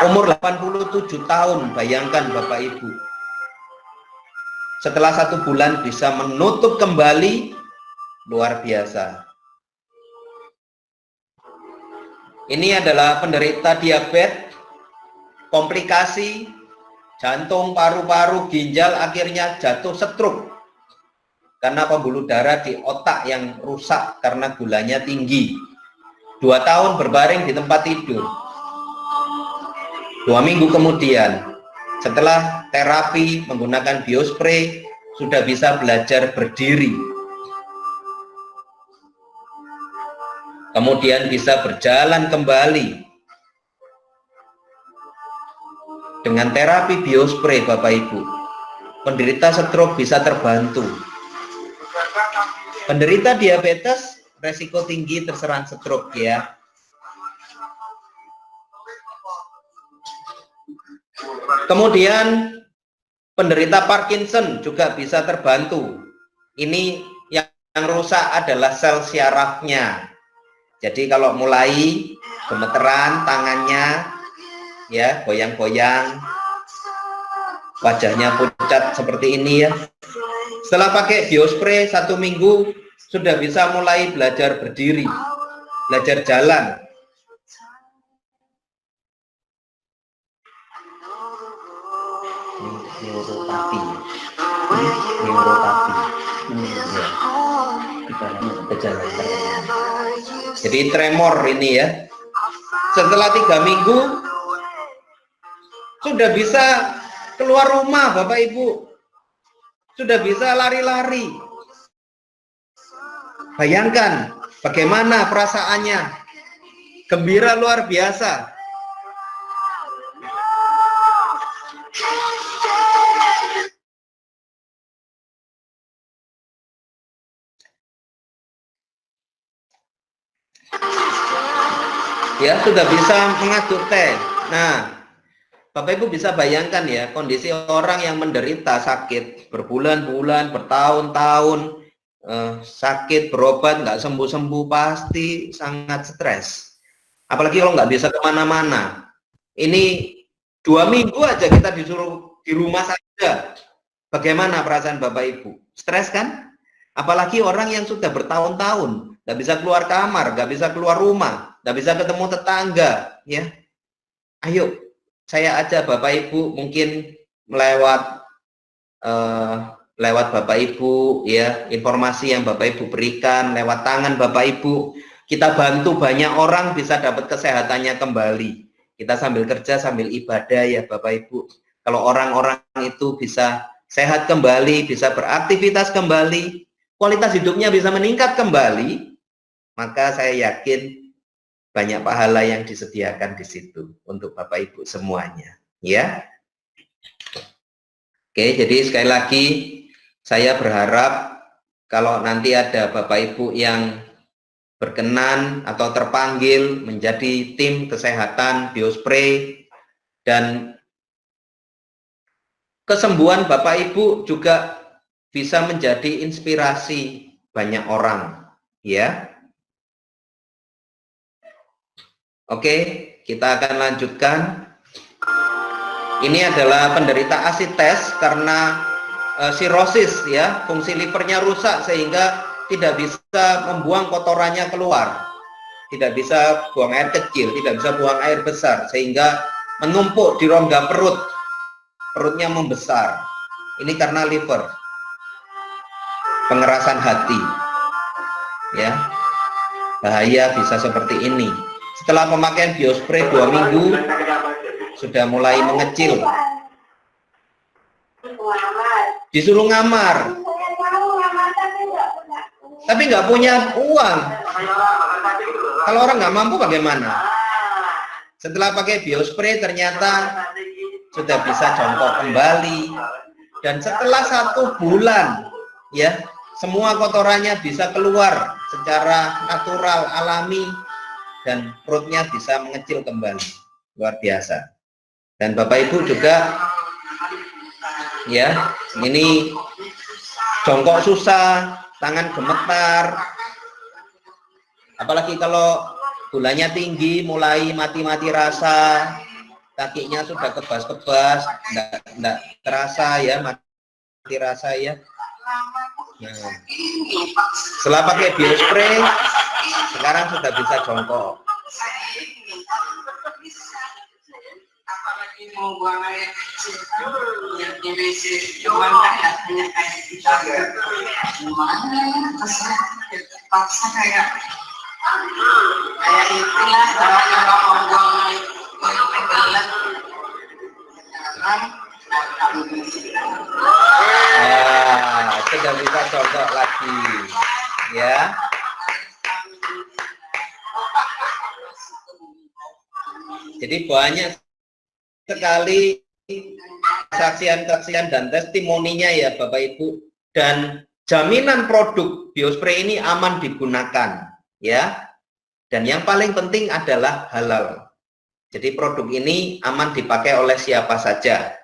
Umur 87 tahun, bayangkan Bapak Ibu. Setelah 1 bulan bisa menutup kembali, luar biasa. Ini adalah penderita diabetes, komplikasi, jantung, paru-paru, ginjal, akhirnya jatuh stroke. Karena pembuluh darah di otak yang rusak karena gulanya tinggi. 2 tahun berbaring di tempat tidur. 2 minggu kemudian, setelah terapi menggunakan biospray, sudah bisa belajar berdiri. Kemudian bisa berjalan kembali. Dengan terapi biospray, Bapak Ibu, penderita stroke bisa terbantu. Penderita diabetes, resiko tinggi terserang stroke ya. Kemudian penderita Parkinson juga bisa terbantu. Ini yang rusak adalah sel syarafnya. Jadi kalau mulai gemeteran tangannya, ya goyang-goyang, wajahnya pucat seperti ini ya. Setelah pakai biospray 1 minggu sudah bisa mulai belajar berdiri, belajar jalan. Neuropati. Jadi tremor ini ya. Setelah 3 minggu sudah bisa keluar rumah, Bapak Ibu. Sudah bisa lari-lari. Bayangkan bagaimana perasaannya. Gembira luar biasa. Ya, sudah bisa mengaduk teh. Nah, Bapak Ibu bisa bayangkan ya, kondisi orang yang menderita sakit berbulan-bulan, bertahun-tahun, sakit, berobat, nggak sembuh-sembuh, pasti sangat stres. Apalagi kalau nggak bisa kemana-mana. Ini 2 minggu aja kita disuruh di rumah saja. Bagaimana perasaan Bapak Ibu? Stres kan? Apalagi orang yang sudah bertahun-tahun, nggak bisa keluar kamar, nggak bisa keluar rumah, nggak bisa ketemu tetangga, ya. Ayo, saya aja Bapak Ibu mungkin lewat Bapak Ibu, ya, informasi yang Bapak Ibu berikan lewat tangan Bapak Ibu, kita bantu banyak orang bisa dapat kesehatannya kembali. Kita sambil kerja sambil ibadah ya Bapak Ibu. Kalau orang-orang itu bisa sehat kembali, bisa beraktivitas kembali, kualitas hidupnya bisa meningkat kembali, maka saya yakin banyak pahala yang disediakan di situ untuk Bapak Ibu semuanya, ya. Oke, jadi sekali lagi saya berharap kalau nanti ada Bapak Ibu yang berkenan atau terpanggil menjadi tim kesehatan biospray, dan kesembuhan Bapak Ibu juga bisa menjadi inspirasi banyak orang, ya. Oke, kita akan lanjutkan. Ini adalah penderita asites karena sirosis ya, fungsi livernya rusak sehingga tidak bisa membuang kotorannya keluar. Tidak bisa buang air kecil, tidak bisa buang air besar sehingga menumpuk di rongga perut. Perutnya membesar. Ini karena liver. Pengerasan hati. Ya. Bahaya bisa seperti ini. Setelah pemakaian biospray 2 minggu sudah mulai mengecil. Disuruh ngamar. Tapi nggak punya uang. Kalau orang nggak mampu bagaimana? Setelah pakai biospray ternyata sudah bisa jongkok kembali, dan setelah 1 bulan ya semua kotorannya bisa keluar secara natural, alami, dan perutnya bisa mengecil kembali. Luar biasa. Dan Bapak Ibu juga ya, ini jongkok susah, tangan gemetar, apalagi kalau gulanya tinggi, mulai mati-mati rasa, kakinya sudah kebas-kebas, enggak terasa ya, mati rasa ya. Nah, setelah pakai biospray, sekarang sudah bisa jongkok. Mau buang air kecil yang di WC cuman kayak terpaksa kayak itulah caranya mau buang air pelan sudah bisa jongkok lagi ya. Jadi banyak sekali kesaksian-kesaksian dan testimoninya ya Bapak Ibu, dan jaminan produk biospray ini aman digunakan ya, dan yang paling penting adalah halal. Jadi produk ini aman dipakai oleh siapa saja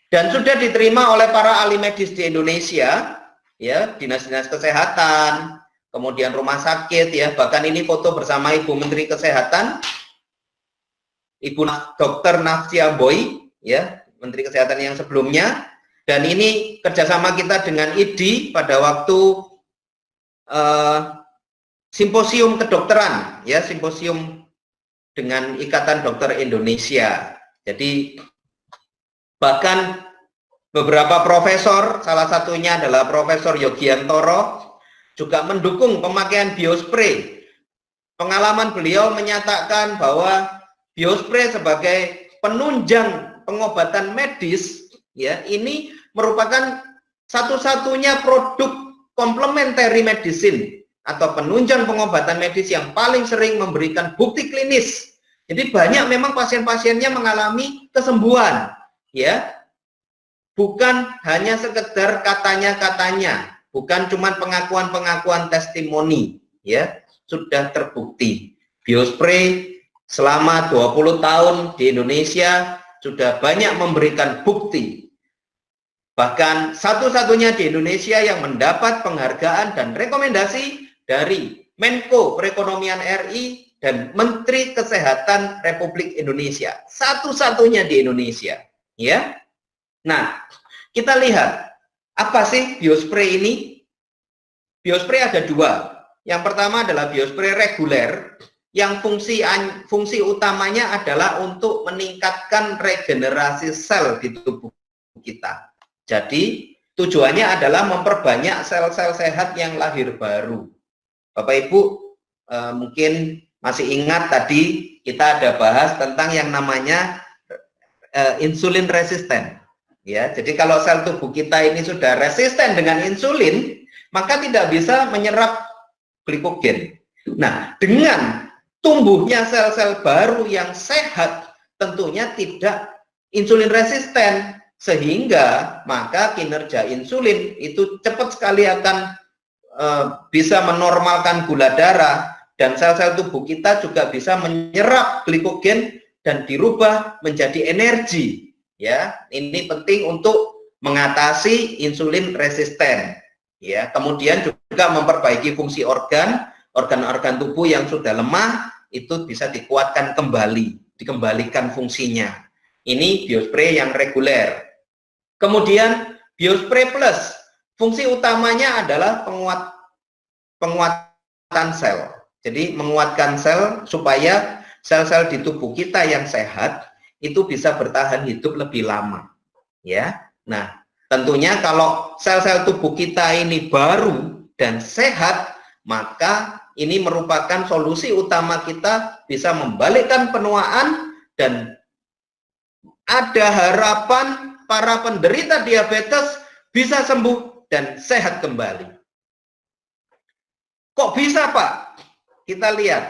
dan sudah diterima oleh para ahli medis di Indonesia ya, dinas-dinas kesehatan, kemudian rumah sakit ya, bahkan ini foto bersama Ibu Menteri Kesehatan, Ibu Dr. Nafsia Boy, ya, Menteri Kesehatan yang sebelumnya, dan ini kerjasama kita dengan IDI pada waktu simposium kedokteran, ya, simposium dengan Ikatan Dokter Indonesia. Jadi bahkan beberapa profesor, salah satunya adalah Profesor Yogiantoro, juga mendukung pemakaian biospray. Pengalaman beliau menyatakan bahwa biospray sebagai penunjang pengobatan medis ya, ini merupakan satu-satunya produk complementary medicine atau penunjang pengobatan medis yang paling sering memberikan bukti klinis. Jadi banyak memang pasien-pasiennya mengalami kesembuhan ya. Bukan hanya sekedar katanya-katanya, bukan cuma pengakuan-pengakuan testimoni ya, sudah terbukti. Biospray selama 20 tahun di Indonesia sudah banyak memberikan bukti. Bahkan satu-satunya di Indonesia yang mendapat penghargaan dan rekomendasi dari Menko Perekonomian RI dan Menteri Kesehatan Republik Indonesia. Satu-satunya di Indonesia, ya. Nah, kita lihat apa sih biospray ini? Biospray ada dua. Yang pertama adalah biospray reguler, yang fungsi utamanya adalah untuk meningkatkan regenerasi sel di tubuh kita. Jadi tujuannya adalah memperbanyak sel-sel sehat yang lahir baru. Bapak Ibu mungkin masih ingat tadi kita ada bahas tentang yang namanya insulin resisten. Ya, jadi kalau sel tubuh kita ini sudah resisten dengan insulin, maka tidak bisa menyerap glikogen. Nah, dengan tumbuhnya sel-sel baru yang sehat, tentunya tidak insulin resisten, sehingga maka kinerja insulin itu cepat sekali akan bisa menormalkan gula darah, dan sel-sel tubuh kita juga bisa menyerap glikogen dan dirubah menjadi energi. Ya, ini penting untuk mengatasi insulin resisten. Ya, kemudian juga memperbaiki fungsi organ-organ tubuh yang sudah lemah itu bisa dikuatkan kembali, dikembalikan fungsinya. Ini biospray yang reguler. Kemudian biospray plus, fungsi utamanya adalah penguatan sel. Jadi menguatkan sel supaya sel-sel di tubuh kita yang sehat itu bisa bertahan hidup lebih lama. Ya. Nah, tentunya kalau sel-sel tubuh kita ini baru dan sehat, maka ini merupakan solusi utama kita bisa membalikkan penuaan dan ada harapan para penderita diabetes bisa sembuh dan sehat kembali. Kok bisa, Pak? Kita lihat,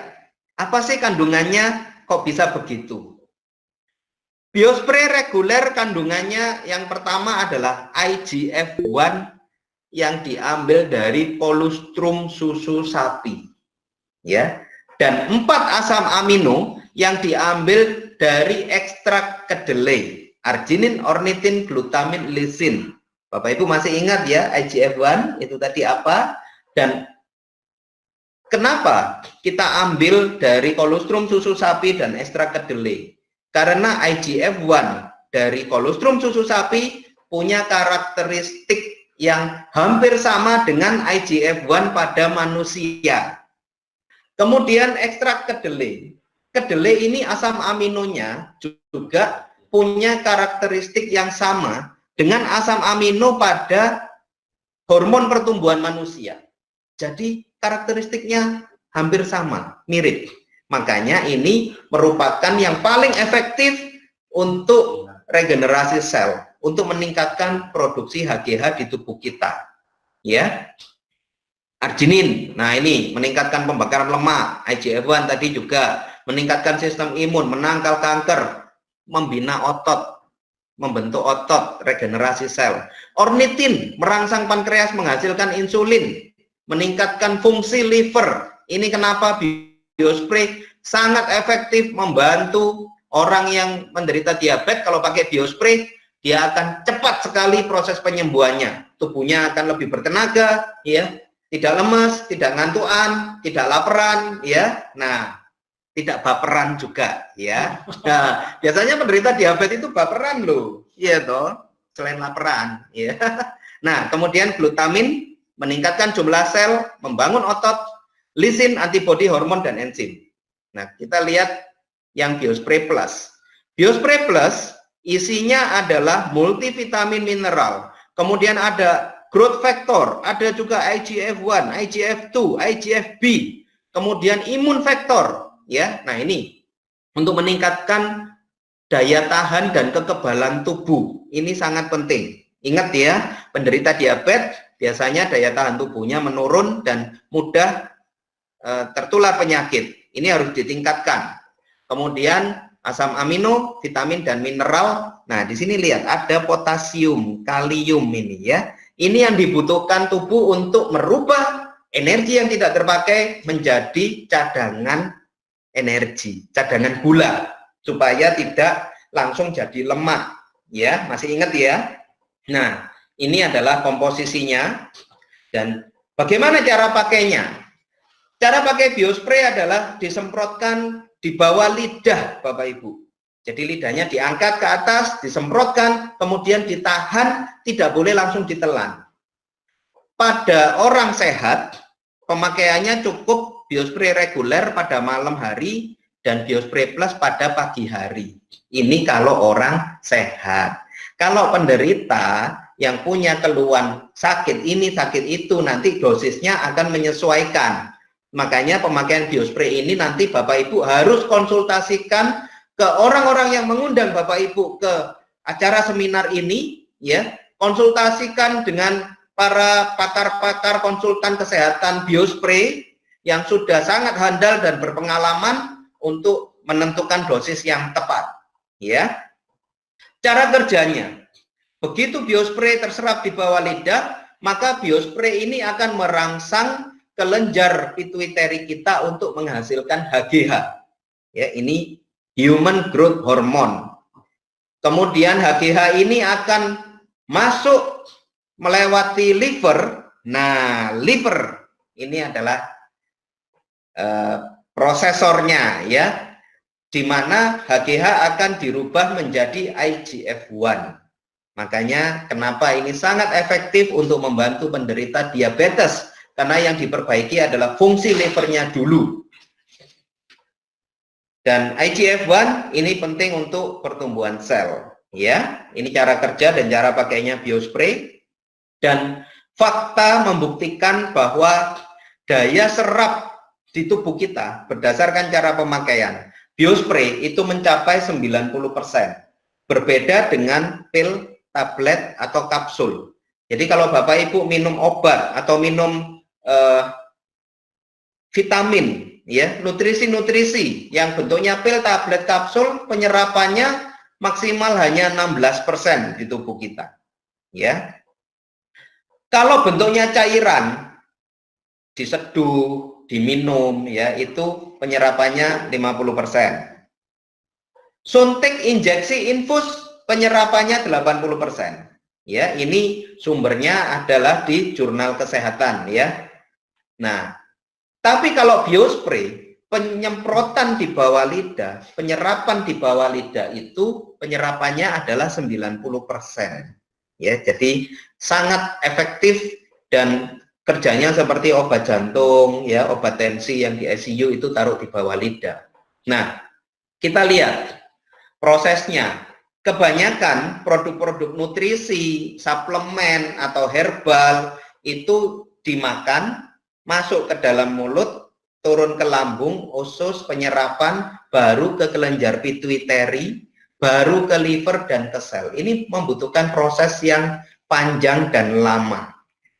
apa sih kandungannya kok bisa begitu? Biospray reguler kandungannya yang pertama adalah IGF-1 yang diambil dari kolostrum susu sapi, ya, dan 4 asam amino yang diambil dari ekstrak kedelai, arginin, ornitin, glutamin, lisin. Bapak Ibu masih ingat ya IGF-1 itu tadi apa? Dan kenapa kita ambil dari kolostrum susu sapi dan ekstrak kedelai? Karena IGF-1 dari kolostrum susu sapi punya karakteristik yang hampir sama dengan IGF-1 pada manusia. Kemudian ekstrak kedelai. Kedelai ini asam aminonya juga punya karakteristik yang sama dengan asam amino pada hormon pertumbuhan manusia. Jadi karakteristiknya hampir sama, mirip. Makanya ini merupakan yang paling efektif untuk regenerasi sel, untuk meningkatkan produksi HGH di tubuh kita. Ya. Arginin, nah ini meningkatkan pembakaran lemak. IGF-1 tadi juga meningkatkan sistem imun, menangkal kanker, membina otot, membentuk otot, regenerasi sel. Ornitin merangsang pankreas menghasilkan insulin, meningkatkan fungsi liver. Ini kenapa Biospray sangat efektif membantu orang yang menderita diabetes. Kalau pakai Biospray, dia akan cepat sekali proses penyembuhannya. Tubuhnya akan lebih bertenaga, ya, tidak lemes, tidak ngantuan, tidak laparan, ya. Nah, tidak baperan juga, ya. Nah, biasanya penderita diabetes itu baperan loh, iya toh, selain laparan, ya. Nah, kemudian glutamin meningkatkan jumlah sel, membangun otot, lisin, antibodi, hormon, dan enzim. Nah, kita lihat yang Biospray Plus. Biospray Plus isinya adalah multivitamin mineral, kemudian ada growth factor, ada juga IGF-1, IGF-2, IGF-B, kemudian imun factor, ya. Nah, ini untuk meningkatkan daya tahan dan kekebalan tubuh. Ini sangat penting. Ingat ya, penderita diabetes biasanya daya tahan tubuhnya menurun dan mudah tertular penyakit. Ini harus ditingkatkan. Kemudian asam amino, vitamin dan mineral. Nah, di sini lihat ada potasium, kalium ini ya. Ini yang dibutuhkan tubuh untuk merubah energi yang tidak terpakai menjadi cadangan energi, cadangan gula supaya tidak langsung jadi lemak. Ya, masih ingat ya? Nah, ini adalah komposisinya dan bagaimana cara pakainya? Cara pakai Biospray adalah disemprotkan di bawah lidah, Bapak Ibu. Jadi lidahnya diangkat ke atas, disemprotkan, kemudian ditahan, tidak boleh langsung ditelan. Pada orang sehat, pemakaiannya cukup Biospray reguler pada malam hari dan Biospray Plus pada pagi hari. Ini kalau orang sehat. Kalau penderita yang punya keluhan sakit ini, sakit itu, nanti dosisnya akan menyesuaikan. Makanya pemakaian Biospray ini nanti Bapak Ibu harus konsultasikan ke orang-orang yang mengundang Bapak Ibu ke acara seminar ini, ya. Konsultasikan dengan para pakar-pakar konsultan kesehatan Biospray yang sudah sangat handal dan berpengalaman untuk menentukan dosis yang tepat, ya. Cara kerjanya, begitu Biospray terserap di bawah lidah, maka Biospray ini akan merangsang kelenjar pituitary kita untuk menghasilkan HGH. Ya, ini human growth hormone. Kemudian HGH ini akan masuk melewati liver. Nah, liver ini adalah prosesornya, ya, di mana HGH akan dirubah menjadi IGF-1. Makanya kenapa ini sangat efektif untuk membantu penderita diabetes. Karena yang diperbaiki adalah fungsi livernya dulu. Dan IGF-1 ini penting untuk pertumbuhan sel. Ya, ini cara kerja dan cara pakainya Biospray. Dan fakta membuktikan bahwa daya serap di tubuh kita berdasarkan cara pemakaian Biospray itu mencapai 90%. Berbeda dengan pil, tablet, atau kapsul. Jadi kalau Bapak Ibu minum obat atau minum vitamin, ya, nutrisi-nutrisi yang bentuknya pil, tablet, kapsul, penyerapannya maksimal hanya 16% di tubuh kita. Ya. Kalau bentuknya cairan, diseduh, diminum, ya itu penyerapannya 50%. Suntik, injeksi, infus, penyerapannya 80%. Ya, ini sumbernya adalah di Jurnal Kesehatan, ya. Nah, tapi kalau biospray, penyemprotan di bawah lidah, penyerapan di bawah lidah itu penyerapannya adalah 90%. Ya, jadi sangat efektif dan kerjanya seperti obat jantung, ya, obat tensi yang di ICU itu taruh di bawah lidah. Nah, kita lihat prosesnya. Kebanyakan produk-produk nutrisi, suplemen atau herbal itu dimakan, masuk ke dalam mulut, turun ke lambung, usus, penyerapan, baru ke kelenjar pituitari, baru ke liver dan ke sel. Ini membutuhkan proses yang panjang dan lama.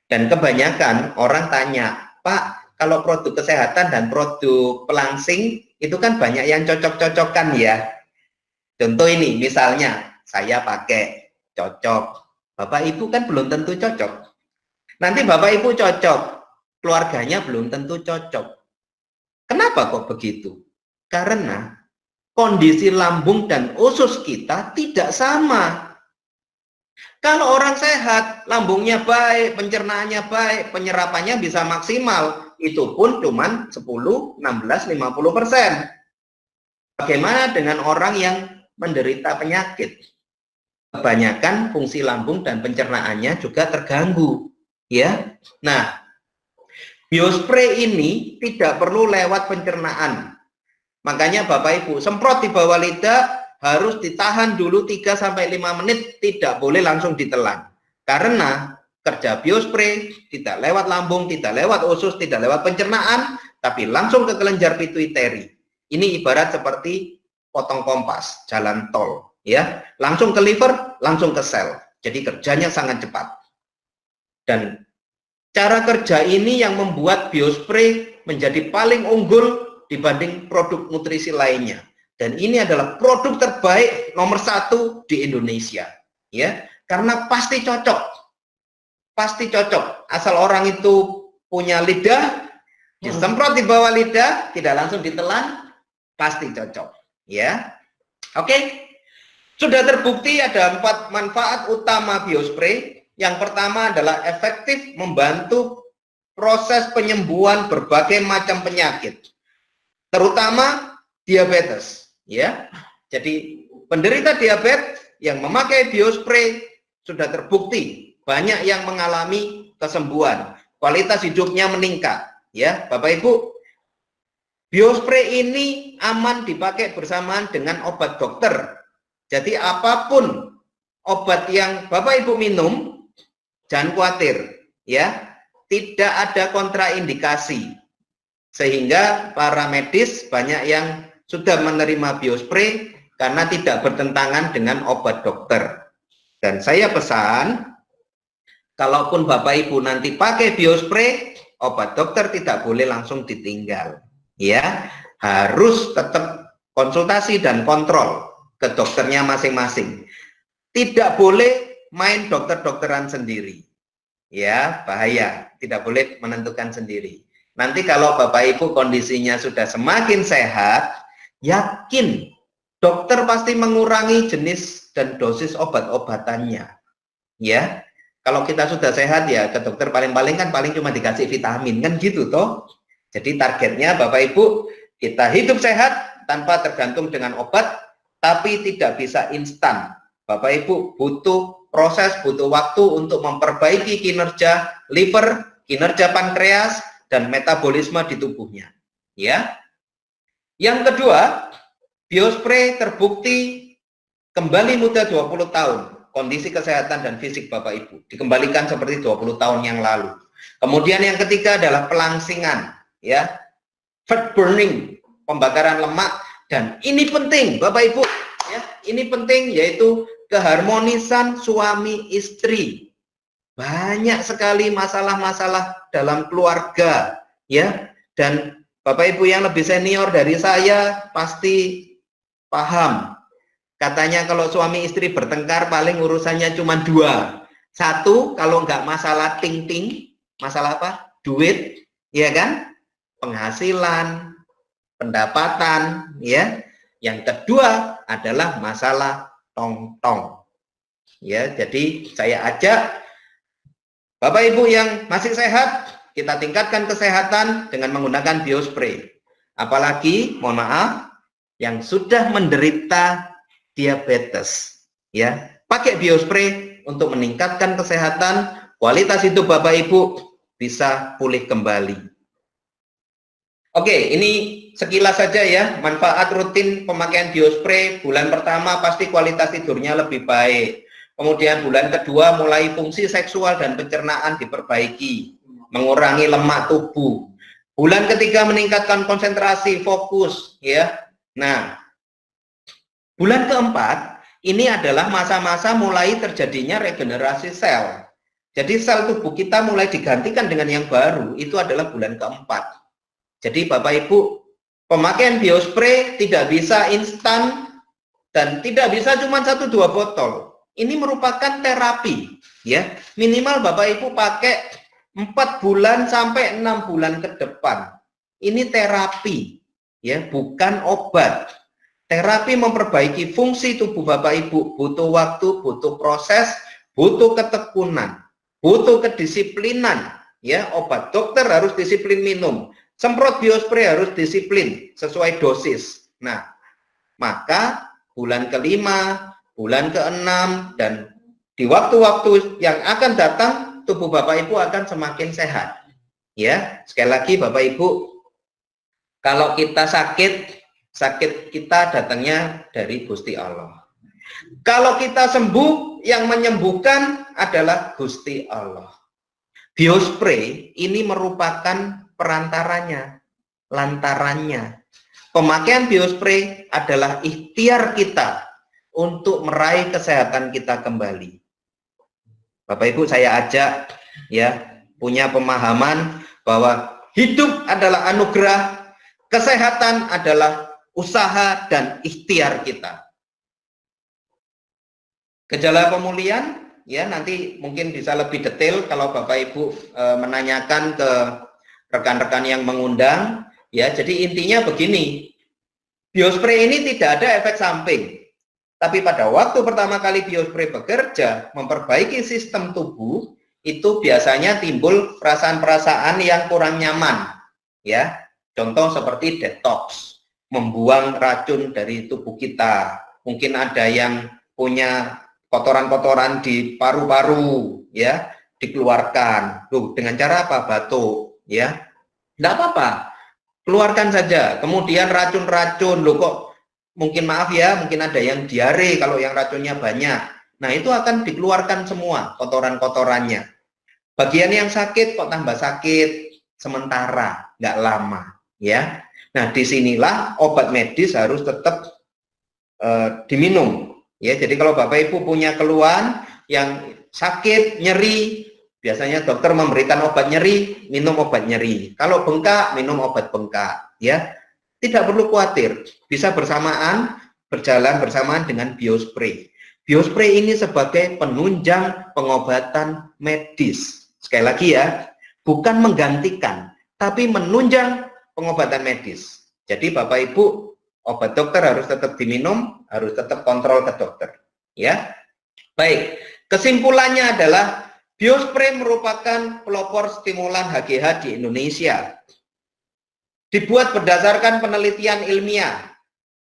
Dan kebanyakan orang tanya, Pak, kalau produk kesehatan dan produk pelangsing itu kan banyak yang cocok-cocokan ya. Contoh ini, misalnya saya pakai cocok, Bapak Ibu kan belum tentu cocok. Nanti Bapak Ibu cocok, keluarganya belum tentu cocok. Kenapa kok begitu? Karena kondisi lambung dan usus kita tidak sama. Kalau orang sehat, lambungnya baik, pencernaannya baik, penyerapannya bisa maksimal, itu pun cuma 10, 16, 50%. Bagaimana dengan orang yang menderita penyakit? Kebanyakan fungsi lambung dan pencernaannya juga terganggu, ya. Nah, biospray ini tidak perlu lewat pencernaan. Makanya Bapak Ibu, semprot di bawah lidah harus ditahan dulu 3-5 menit, tidak boleh langsung ditelan. Karena kerja biospray tidak lewat lambung, tidak lewat usus, tidak lewat pencernaan, tapi langsung ke kelenjar pituitari. Ini ibarat seperti potong kompas, jalan tol, ya. Langsung ke liver, langsung ke sel. Jadi kerjanya sangat cepat. Dan cara kerja ini yang membuat biospray menjadi paling unggul dibanding produk nutrisi lainnya. Dan ini adalah produk terbaik nomor 1 di Indonesia, ya. Karena pasti cocok. Pasti cocok. Asal orang itu punya lidah, disemprot di bawah lidah, tidak langsung ditelan, pasti cocok. Ya, oke. Sudah terbukti ada 4 manfaat utama biospray. Yang pertama adalah efektif membantu proses penyembuhan berbagai macam penyakit, terutama diabetes. Ya, jadi penderita diabetes yang memakai biospray sudah terbukti banyak yang mengalami kesembuhan, kualitas hidupnya meningkat. Ya, Bapak Ibu. Biospray ini aman dipakai bersamaan dengan obat dokter. Jadi apapun obat yang Bapak Ibu minum, jangan khawatir, ya. Tidak ada kontraindikasi. Sehingga para medis banyak yang sudah menerima biospray karena tidak bertentangan dengan obat dokter. Dan saya pesan, kalaupun Bapak Ibu nanti pakai biospray, obat dokter tidak boleh langsung ditinggal. Ya, harus tetap konsultasi dan kontrol ke dokternya masing-masing. Tidak boleh main dokter-dokteran sendiri. Ya, bahaya. Tidak boleh menentukan sendiri. Nanti kalau Bapak Ibu kondisinya sudah semakin sehat, yakin dokter pasti mengurangi jenis dan dosis obat-obatannya. Ya, kalau kita sudah sehat ya ke dokter paling-paling kan paling cuma dikasih vitamin kan gitu toh. Jadi targetnya Bapak Ibu, kita hidup sehat tanpa tergantung dengan obat, tapi tidak bisa instan. Bapak Ibu butuh proses, butuh waktu untuk memperbaiki kinerja liver, kinerja pankreas, dan metabolisme di tubuhnya. Ya. Yang kedua, biospray terbukti kembali muda 20 tahun. Kondisi kesehatan dan fisik Bapak Ibu dikembalikan seperti 20 tahun yang lalu. Kemudian yang ketiga adalah pelangsingan. Ya, fat burning, pembakaran lemak, dan ini penting Bapak Ibu, ya, ini penting yaitu keharmonisan suami istri. Banyak sekali masalah-masalah dalam keluarga, ya, dan Bapak Ibu yang lebih senior dari saya pasti paham Katanya kalau suami istri bertengkar paling urusannya cuma dua. Satu, kalau nggak masalah ting-ting, masalah apa? Duit, ya kan? Penghasilan, pendapatan, ya. Yang kedua adalah masalah tong-tong. Ya, jadi saya ajak Bapak Ibu yang masih sehat, kita tingkatkan kesehatan dengan menggunakan biospray. Apalagi, mohon maaf, yang sudah menderita diabetes, ya, pakai biospray untuk meningkatkan kesehatan, kualitas hidup Bapak Ibu bisa pulih kembali. Oke, ini sekilas saja ya, manfaat rutin pemakaian biospray. Bulan pertama pasti kualitas tidurnya lebih baik. Kemudian bulan kedua mulai fungsi seksual dan pencernaan diperbaiki, mengurangi lemak tubuh. Bulan ketiga meningkatkan konsentrasi, fokus, ya. Nah, bulan keempat ini adalah masa-masa mulai terjadinya regenerasi sel. Jadi sel tubuh kita mulai digantikan dengan yang baru, itu adalah bulan keempat. Jadi Bapak Ibu, pemakaian biospray tidak bisa instan dan tidak bisa cuma 1-2 botol. Ini merupakan terapi, ya. Minimal Bapak Ibu pakai 4 bulan sampai 6 bulan ke depan. Ini terapi, ya, bukan obat. Terapi memperbaiki fungsi tubuh Bapak Ibu butuh waktu, butuh proses, butuh ketekunan, butuh kedisiplinan, ya. Obat dokter harus disiplin minum, semprot biospray harus disiplin sesuai dosis. Nah, maka bulan kelima, bulan ke-6 dan di waktu-waktu yang akan datang tubuh Bapak Ibu akan semakin sehat. Ya, sekali lagi Bapak Ibu, kalau kita sakit kita datangnya dari Gusti Allah. Kalau kita sembuh, yang menyembuhkan adalah Gusti Allah. Biospray ini merupakan perantaranya, lantarannya. Pemakaian biospray adalah ikhtiar kita untuk meraih kesehatan kita kembali. Bapak Ibu, saya ajak ya, punya pemahaman bahwa hidup adalah anugerah, kesehatan adalah usaha dan ikhtiar kita. Gejala pemulihan ya, nanti mungkin bisa lebih detail kalau Bapak Ibu menanyakan ke rekan-rekan yang mengundang ya. Jadi intinya begini, biospray ini tidak ada efek samping. Tapi pada waktu pertama kali biospray bekerja, memperbaiki sistem tubuh, itu biasanya timbul perasaan-perasaan yang kurang nyaman. Ya, contoh seperti detox, membuang racun dari tubuh kita. Mungkin ada yang punya kotoran-kotoran di paru-paru, ya, dikeluarkan. Loh, dengan cara apa? Batuk, ya. Tidak apa-apa, keluarkan saja. Kemudian racun-racun, loh kok mungkin maaf ya, mungkin ada yang diare kalau yang racunnya banyak. Nah, itu akan dikeluarkan semua kotoran-kotorannya. Bagian yang sakit kok tambah sakit sementara, nggak lama, ya. Nah, disinilah obat medis harus tetap diminum, ya. Jadi kalau Bapak Ibu punya keluhan yang sakit, nyeri, biasanya dokter memberikan obat nyeri, minum obat nyeri. Kalau bengkak, minum obat bengkak, ya. Tidak perlu khawatir, bisa bersamaan, berjalan bersamaan dengan biospray. Biospray ini sebagai penunjang pengobatan medis. Sekali lagi ya, bukan menggantikan, tapi menunjang pengobatan medis. Jadi Bapak Ibu, obat dokter harus tetap diminum, harus tetap kontrol ke dokter. Ya, baik. Kesimpulannya adalah biospray merupakan pelopor stimulan HGH di Indonesia. Dibuat berdasarkan penelitian ilmiah.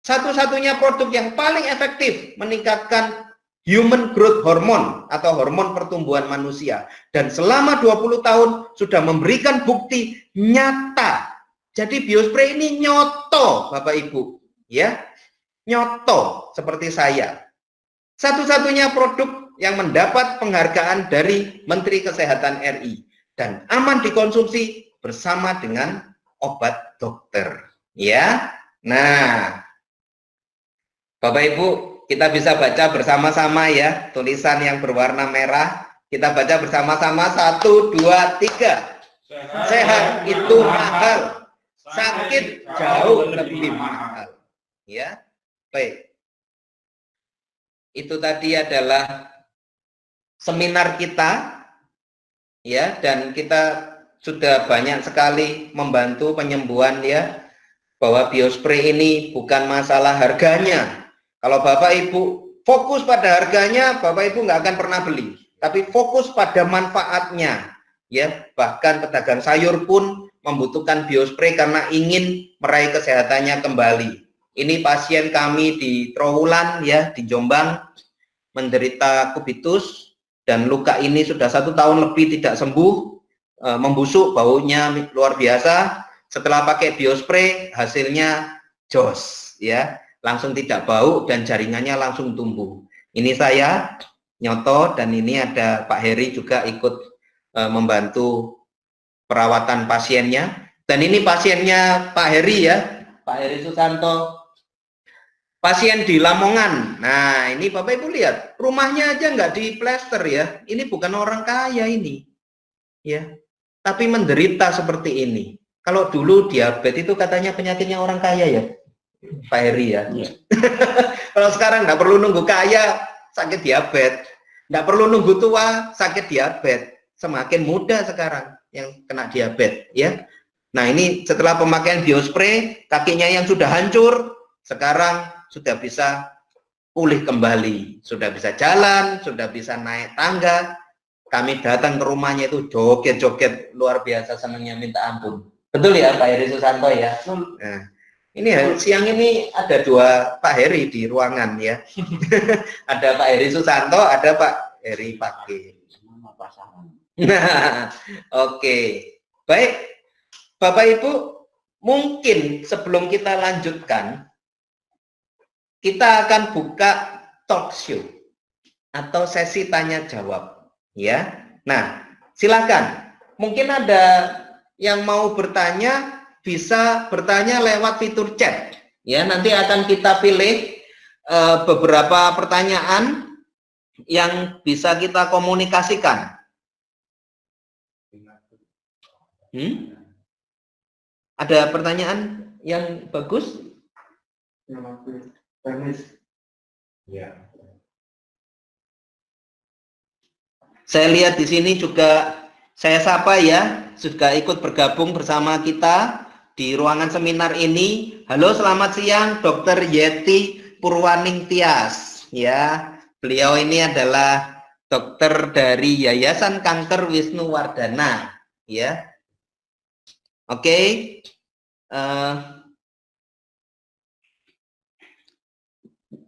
Satu-satunya produk yang paling efektif meningkatkan human growth hormone atau hormon pertumbuhan manusia. Dan selama 20 tahun sudah memberikan bukti nyata. Jadi biospray ini nyoto Bapak Ibu. Ya, nyoto seperti saya. Satu-satunya produk yang mendapat penghargaan dari Menteri Kesehatan RI. Dan aman dikonsumsi bersama dengan obat dokter, ya. Nah, Bapak Ibu, kita bisa baca bersama-sama ya, tulisan yang berwarna merah. Kita baca bersama-sama, 1, 2, 3. Sehat itu mahal, sakit jauh lebih mahal. Ya, baik. itu tadi adalah seminar kita, ya, dan kita sudah banyak sekali membantu penyembuhan, ya, bahwa biospray ini bukan masalah harganya. Kalau Bapak Ibu fokus pada harganya, Bapak Ibu nggak akan pernah beli. Tapi fokus pada manfaatnya, ya. Bahkan pedagang sayur pun membutuhkan biospray karena ingin meraih kesehatannya kembali. Ini pasien kami di Trowulan, ya, di Jombang, menderita kubitus, dan luka ini sudah 1 tahun lebih tidak sembuh, membusuk, baunya luar biasa. Setelah pakai biospray, hasilnya jos, ya, langsung tidak bau dan jaringannya langsung tumbuh. Ini saya nyoto, dan ini ada Pak Heri juga ikut membantu perawatan pasiennya. Dan ini pasiennya Pak Heri, ya, Pak Heri Susanto, pasien di Lamongan. Nah, ini Bapak Ibu lihat, rumahnya aja nggak diplester, ya. Ini bukan orang kaya ini, ya, tapi menderita seperti ini. Kalau dulu diabetes itu katanya penyakitnya orang kaya, ya, Pak Heri, ya. Kalau sekarang nggak perlu nunggu kaya sakit diabetes, nggak perlu nunggu tua sakit diabetes, semakin muda sekarang yang kena diabetes, ya. Nah, ini setelah pemakaian biospray, kakinya yang sudah hancur sekarang sudah bisa pulih kembali, sudah bisa jalan, sudah bisa naik tangga. Kami datang ke rumahnya itu joget-joget luar biasa, senangnya minta ampun. Betul ya Pak Heri Susanto, ya? Nah, ini siang ini ada 2 Pak Heri di ruangan, ya. Ada Pak Heri Susanto, ada Pak Heri Fakir. Nah, oke. Baik, Bapak Ibu, mungkin sebelum kita lanjutkan, kita akan buka talk show atau sesi tanya jawab, ya. Nah, silakan. Mungkin ada yang mau bertanya, bisa bertanya lewat fitur chat, ya. Nanti akan kita pilih beberapa pertanyaan yang bisa kita komunikasikan. Ada pertanyaan yang bagus? Ya. Saya lihat di sini juga saya sapa, ya, sudah ikut bergabung bersama kita di ruangan seminar ini. Halo, selamat siang Dr. Yeti Purwaning Tias, ya. Beliau ini adalah dokter dari Yayasan Kanker Wisnu Wardana, ya. Oke.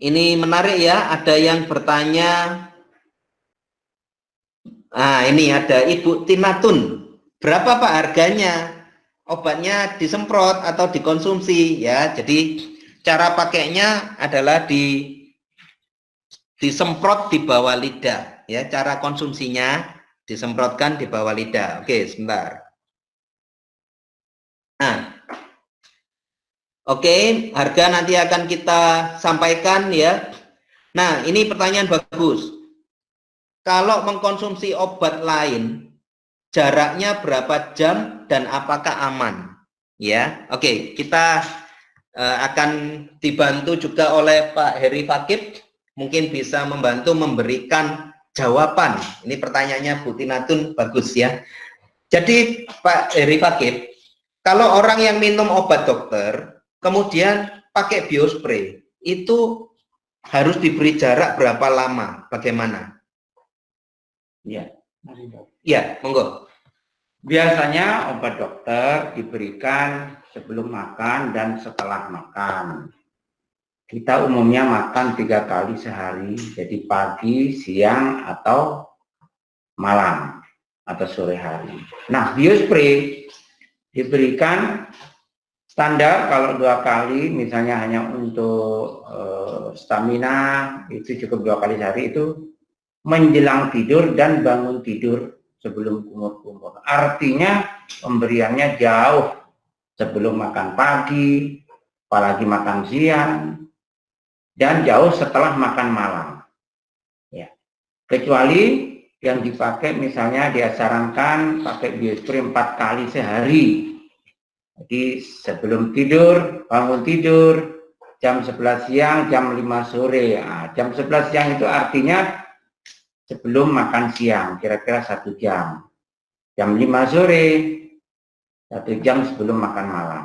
Ini menarik, ya, ada yang bertanya. Nah, ini ada Ibu Tinatun. Berapa Pak harganya? Obatnya disemprot atau dikonsumsi, ya. Jadi cara pakainya adalah disemprot di bawah lidah, ya. Cara konsumsinya disemprotkan di bawah lidah. Oke, sebentar. Nah, oke, harga nanti akan kita sampaikan, ya. Nah, ini pertanyaan bagus. Kalau mengkonsumsi obat lain, jaraknya berapa jam dan apakah aman? Ya, oke, kita akan dibantu juga oleh Pak Heri Fakir, mungkin bisa membantu memberikan jawaban. Ini pertanyaannya Bu Tinatun bagus, ya. Jadi Pak Heri Fakir, kalau orang yang minum obat dokter, kemudian pakai biospray, itu harus diberi jarak berapa lama? Bagaimana? Ya, monggo. Biasanya obat dokter diberikan sebelum makan dan setelah makan. Kita umumnya makan 3 kali sehari, jadi pagi, siang, atau malam, atau sore hari. Nah, biospray diberikan standar kalau 2 kali, misalnya hanya untuk stamina, itu cukup 2 kali sehari, itu menjelang tidur dan bangun tidur sebelum kumur-kumur. Artinya pemberiannya jauh sebelum makan pagi, apalagi makan siang, dan jauh setelah makan malam. Ya. Kecuali yang dipakai misalnya dia sarankan pakai biospray 4 kali sehari. Jadi sebelum tidur, bangun tidur, jam 11 siang, jam 5 sore. Nah, jam 11 siang itu artinya sebelum makan siang, kira-kira 1 jam. Jam 5 sore, 1 jam sebelum makan malam.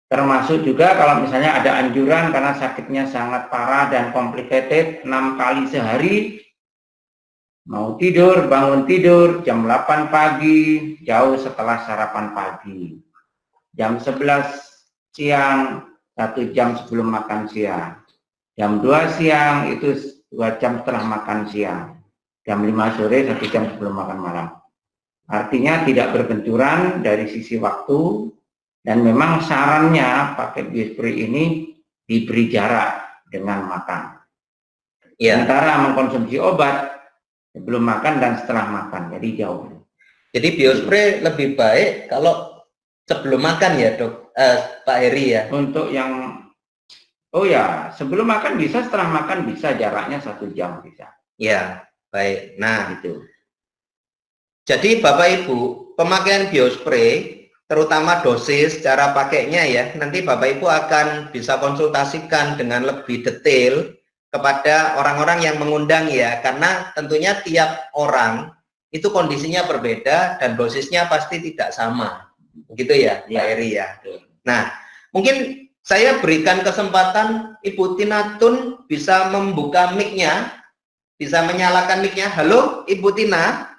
Termasuk juga kalau misalnya ada anjuran karena sakitnya sangat parah dan complicated, 6 kali sehari, mau tidur, bangun tidur, jam 8 pagi, jauh setelah sarapan pagi. Jam 11 siang, 1 jam sebelum makan siang. Jam 2 siang, itu 2 jam setelah makan siang. Jam 5 sore, 1 jam sebelum makan malam. Artinya tidak berbenturan dari sisi waktu, dan memang sarannya pakai Biospray ini diberi jarak dengan makan. Ya. Sementara mengkonsumsi obat sebelum makan dan setelah makan, jadi jauh. Jadi Biospray lebih baik kalau sebelum makan ya dok, Pak Heri ya. Untuk yang, oh ya, sebelum makan bisa, setelah makan bisa, jaraknya 1 jam bisa. Ya, baik. Nah, Gitu. jadi Bapak Ibu, pemakaian Biospray, terutama dosis, cara pakainya ya, nanti Bapak Ibu akan bisa konsultasikan dengan lebih detail kepada orang-orang yang mengundang ya, karena tentunya tiap orang itu kondisinya berbeda dan dosisnya pasti tidak sama. Begitu ya, Pak Heri ya. Nah, mungkin saya berikan kesempatan Ibu Tina Tun bisa membuka mic-nya, bisa menyalakan mic-nya. Halo, Ibu Tina.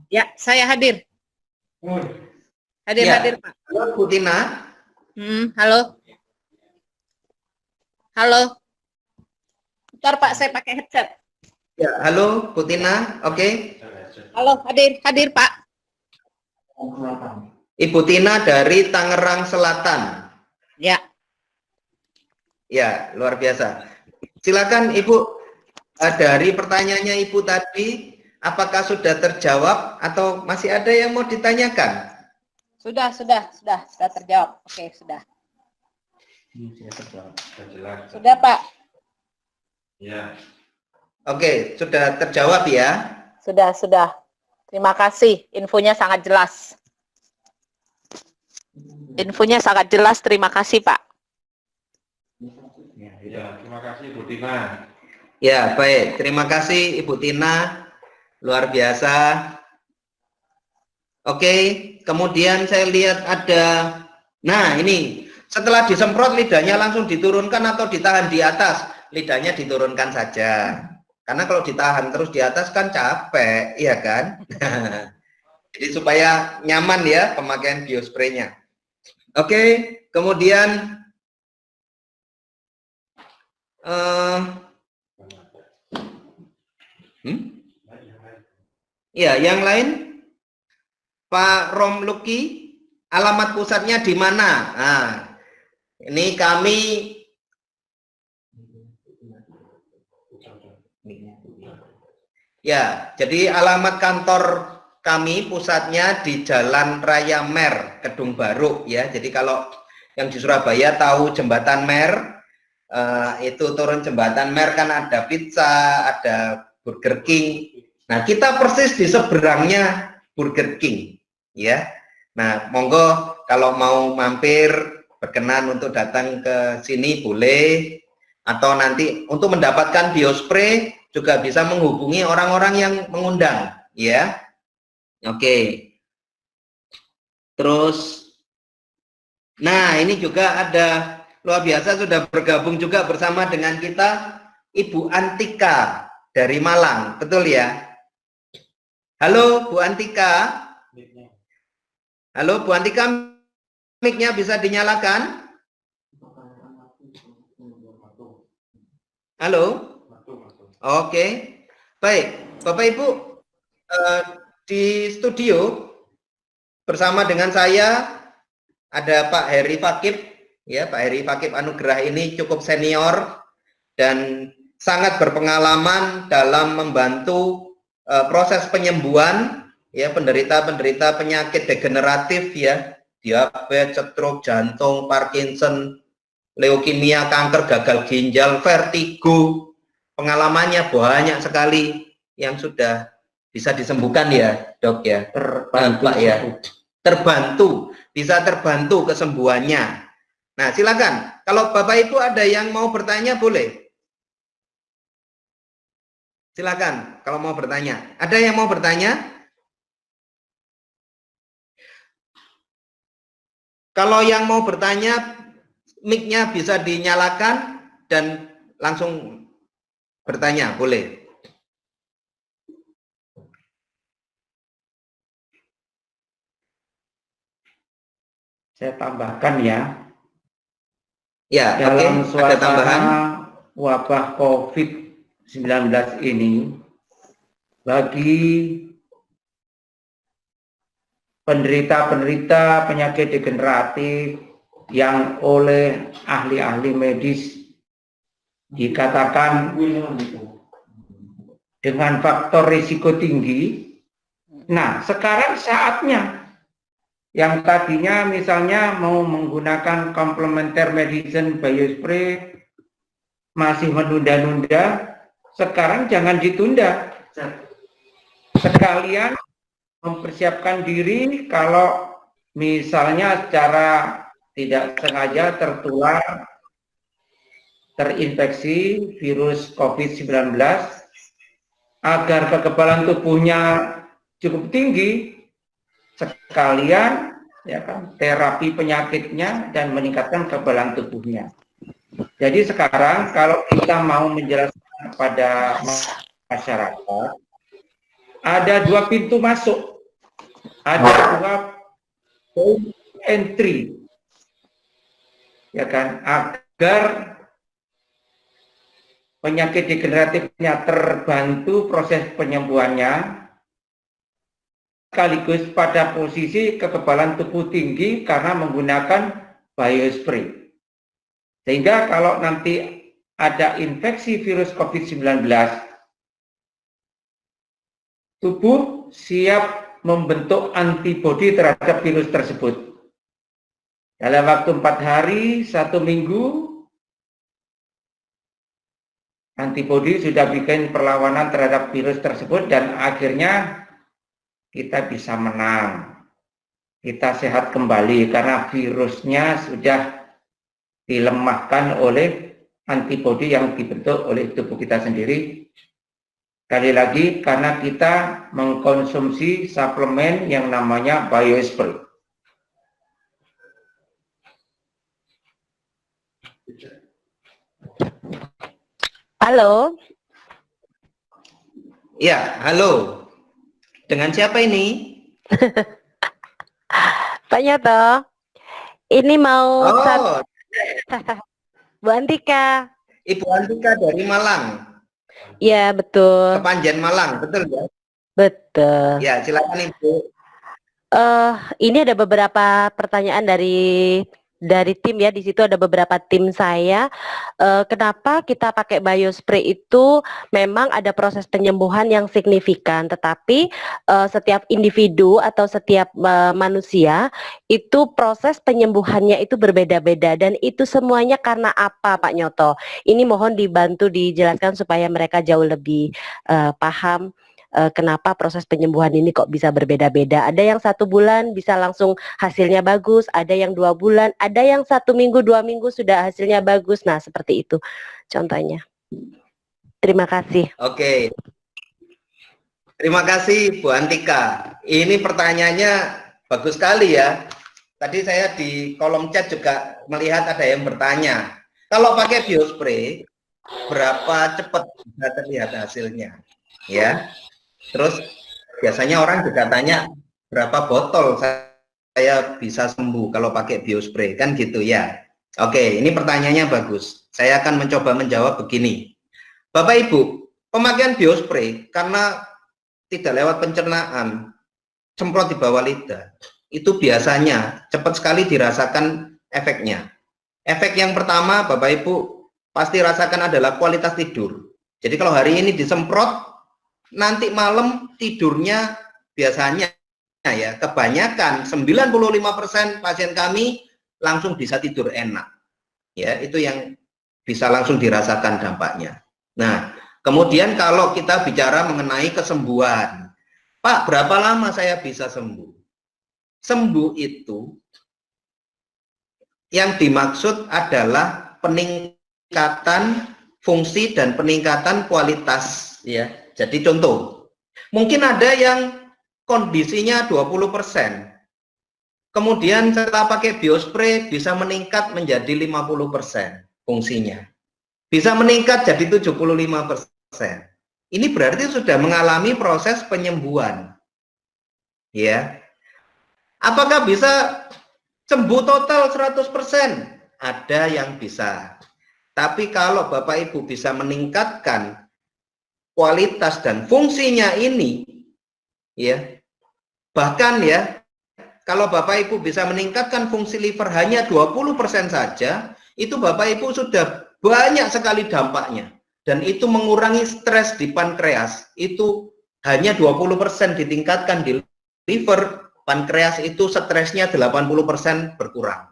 Ya, saya hadir. Hadir, Ya. hadir, Pak. Halo, Bu Tina. Halo. Halo. Bentar, Pak, saya pakai headset. Ya, halo, Bu Tina. Oke. Halo, hadir, hadir, Pak. Ibu Tina dari Tangerang Selatan. Ya. Ya, luar biasa. Silakan Ibu, dari pertanyaannya Ibu tadi, apakah sudah terjawab atau masih ada yang mau ditanyakan? Sudah terjawab. Oke, sudah. Sudah, Pak. Ya. Oke, sudah terjawab ya. Sudah. Terima kasih. Infonya sangat jelas. Infonya sangat jelas. Terima kasih, Pak. Ya, terima kasih Bu Tina. Ya, baik. Terima kasih Ibu Tina. Luar biasa. Oke, kemudian saya lihat ada, nah ini, setelah disemprot lidahnya langsung diturunkan atau ditahan di atas? Lidahnya diturunkan saja. Karena kalau ditahan terus di atas kan capek, iya kan? Jadi supaya nyaman ya pemakaian Biospray-nya. Oke, kemudian ya, yang lain, Pak Romluki, alamat pusatnya di mana? Nah, ini kami ya, jadi alamat kantor kami pusatnya di Jalan Raya Mer, Kedung Baru ya. Jadi kalau yang di Surabaya tahu Jembatan Mer, itu turun Jembatan Mer kan ada pizza, ada Burger King. Nah, kita persis di seberangnya Burger King ya. Nah, monggo kalau mau mampir berkenan untuk datang ke sini boleh, atau nanti untuk mendapatkan Biospray juga bisa menghubungi orang-orang yang mengundang ya. Oke. Terus nah, ini juga ada luar biasa sudah bergabung juga bersama dengan kita Ibu Antika dari Malang, betul ya? Halo Bu Antika. Halo Bu Antika, mic-nya bisa dinyalakan? Halo? Oke. Baik, Bapak Ibu, di studio bersama dengan saya ada Pak Heri Fakib ya. Pak Heri Fakib Anugrah ini cukup senior dan sangat berpengalaman dalam membantu proses penyembuhan ya penderita-penderita penyakit degeneratif ya, diabetes, stroke, jantung, Parkinson, leukemia, kanker, gagal ginjal, vertigo. Pengalamannya banyak sekali yang sudah bisa disembuhkan ya, Dok ya. Terbantu, Pak ya. Terbantu, bisa terbantu kesembuhannya. Nah, silakan. Kalau Bapak Ibu ada yang mau bertanya boleh. Silakan kalau mau bertanya. Ada yang mau bertanya? Kalau yang mau bertanya, mic-nya bisa dinyalakan dan langsung bertanya, boleh. Saya tambahkan ya, Ya, dalam oke. Ada tambahan? suasana wabah COVID-19 ini, bagi penderita-penderita penyakit degeneratif yang oleh ahli-ahli medis dikatakan dengan faktor risiko tinggi. Nah, sekarang saatnya yang tadinya misalnya mau menggunakan complementary medicine biospray masih menunda-nunda, sekarang jangan ditunda. Sekalian mempersiapkan diri kalau misalnya secara tidak sengaja terinfeksi virus COVID-19, agar kekebalan tubuhnya cukup tinggi, sekalian ya kan, terapi penyakitnya dan meningkatkan kekebalan tubuhnya. Jadi sekarang kalau kita mau menjelaskan kepada masyarakat, ada 2 pintu masuk, ada 2 point entry, ya kan, agar penyakit degeneratifnya terbantu proses penyembuhannya, sekaligus pada posisi kekebalan tubuh tinggi karena menggunakan biospray. Sehingga kalau nanti ada infeksi virus COVID-19, tubuh siap membentuk antibodi terhadap virus tersebut. Dalam waktu 4 hari, 1 minggu, antibodi sudah bikin perlawanan terhadap virus tersebut dan akhirnya kita bisa menang. Kita sehat kembali karena virusnya sudah dilemahkan oleh antibodi yang dibentuk oleh tubuh kita sendiri. Sekali lagi, karena kita mengkonsumsi suplemen yang namanya biospray. Halo. Ya, halo. Dengan siapa ini? Pak Nyoto. Ini mau Oh, Bu Antika. Ibu Antika dari Malang. Ya, betul. Kepanjen Malang, betul ya? Betul. Ya, silakan Ibu. Ini ada beberapa pertanyaan dari tim ya. Di situ ada beberapa tim saya. Kenapa kita pakai biospray itu memang ada proses penyembuhan yang signifikan, tetapi setiap individu atau setiap manusia itu proses penyembuhannya itu berbeda-beda dan itu semuanya karena apa, Pak Nyoto? Ini mohon dibantu dijelaskan supaya mereka jauh lebih paham. Kenapa proses penyembuhan ini kok bisa berbeda-beda. Ada yang 1 bulan bisa langsung hasilnya bagus, ada yang 2 bulan, ada yang 1 minggu, 2 minggu sudah hasilnya bagus. Nah, seperti itu contohnya. Terima kasih. Oke. Terima kasih Bu Antika. Ini pertanyaannya bagus sekali ya. Tadi saya di kolom chat juga melihat ada yang bertanya. Kalau pakai biospray, berapa cepat bisa terlihat hasilnya? Ya. Terus biasanya orang juga tanya berapa botol saya bisa sembuh kalau pakai biospray, kan gitu ya. Oke, ini pertanyaannya bagus. Saya akan mencoba menjawab begini. Bapak Ibu, pemakaian biospray karena tidak lewat pencernaan, semprot di bawah lidah, itu biasanya cepat sekali dirasakan efeknya. Efek yang pertama, Bapak Ibu pasti rasakan adalah kualitas tidur. Jadi kalau hari ini disemprot, nanti malam tidurnya biasanya ya kebanyakan 95% pasien kami langsung bisa tidur enak. Ya, itu yang bisa langsung dirasakan dampaknya. Nah, kemudian kalau kita bicara mengenai kesembuhan, Pak, berapa lama saya bisa sembuh? Sembuh itu yang dimaksud adalah peningkatan fungsi dan peningkatan kualitas ya. Jadi contoh, mungkin ada yang kondisinya 20%. Kemudian setelah pakai biospray bisa meningkat menjadi 50% fungsinya. Bisa meningkat jadi 75%. Ini berarti sudah mengalami proses penyembuhan. Ya. Apakah bisa sembuh total 100%? Ada yang bisa. Tapi kalau Bapak Ibu bisa meningkatkan kualitas dan fungsinya ini, ya, bahkan ya, kalau Bapak Ibu bisa meningkatkan fungsi liver hanya 20% saja, itu Bapak Ibu sudah banyak sekali dampaknya. Dan itu mengurangi stres di pankreas, itu hanya 20% ditingkatkan di liver, pankreas itu stresnya 80% berkurang.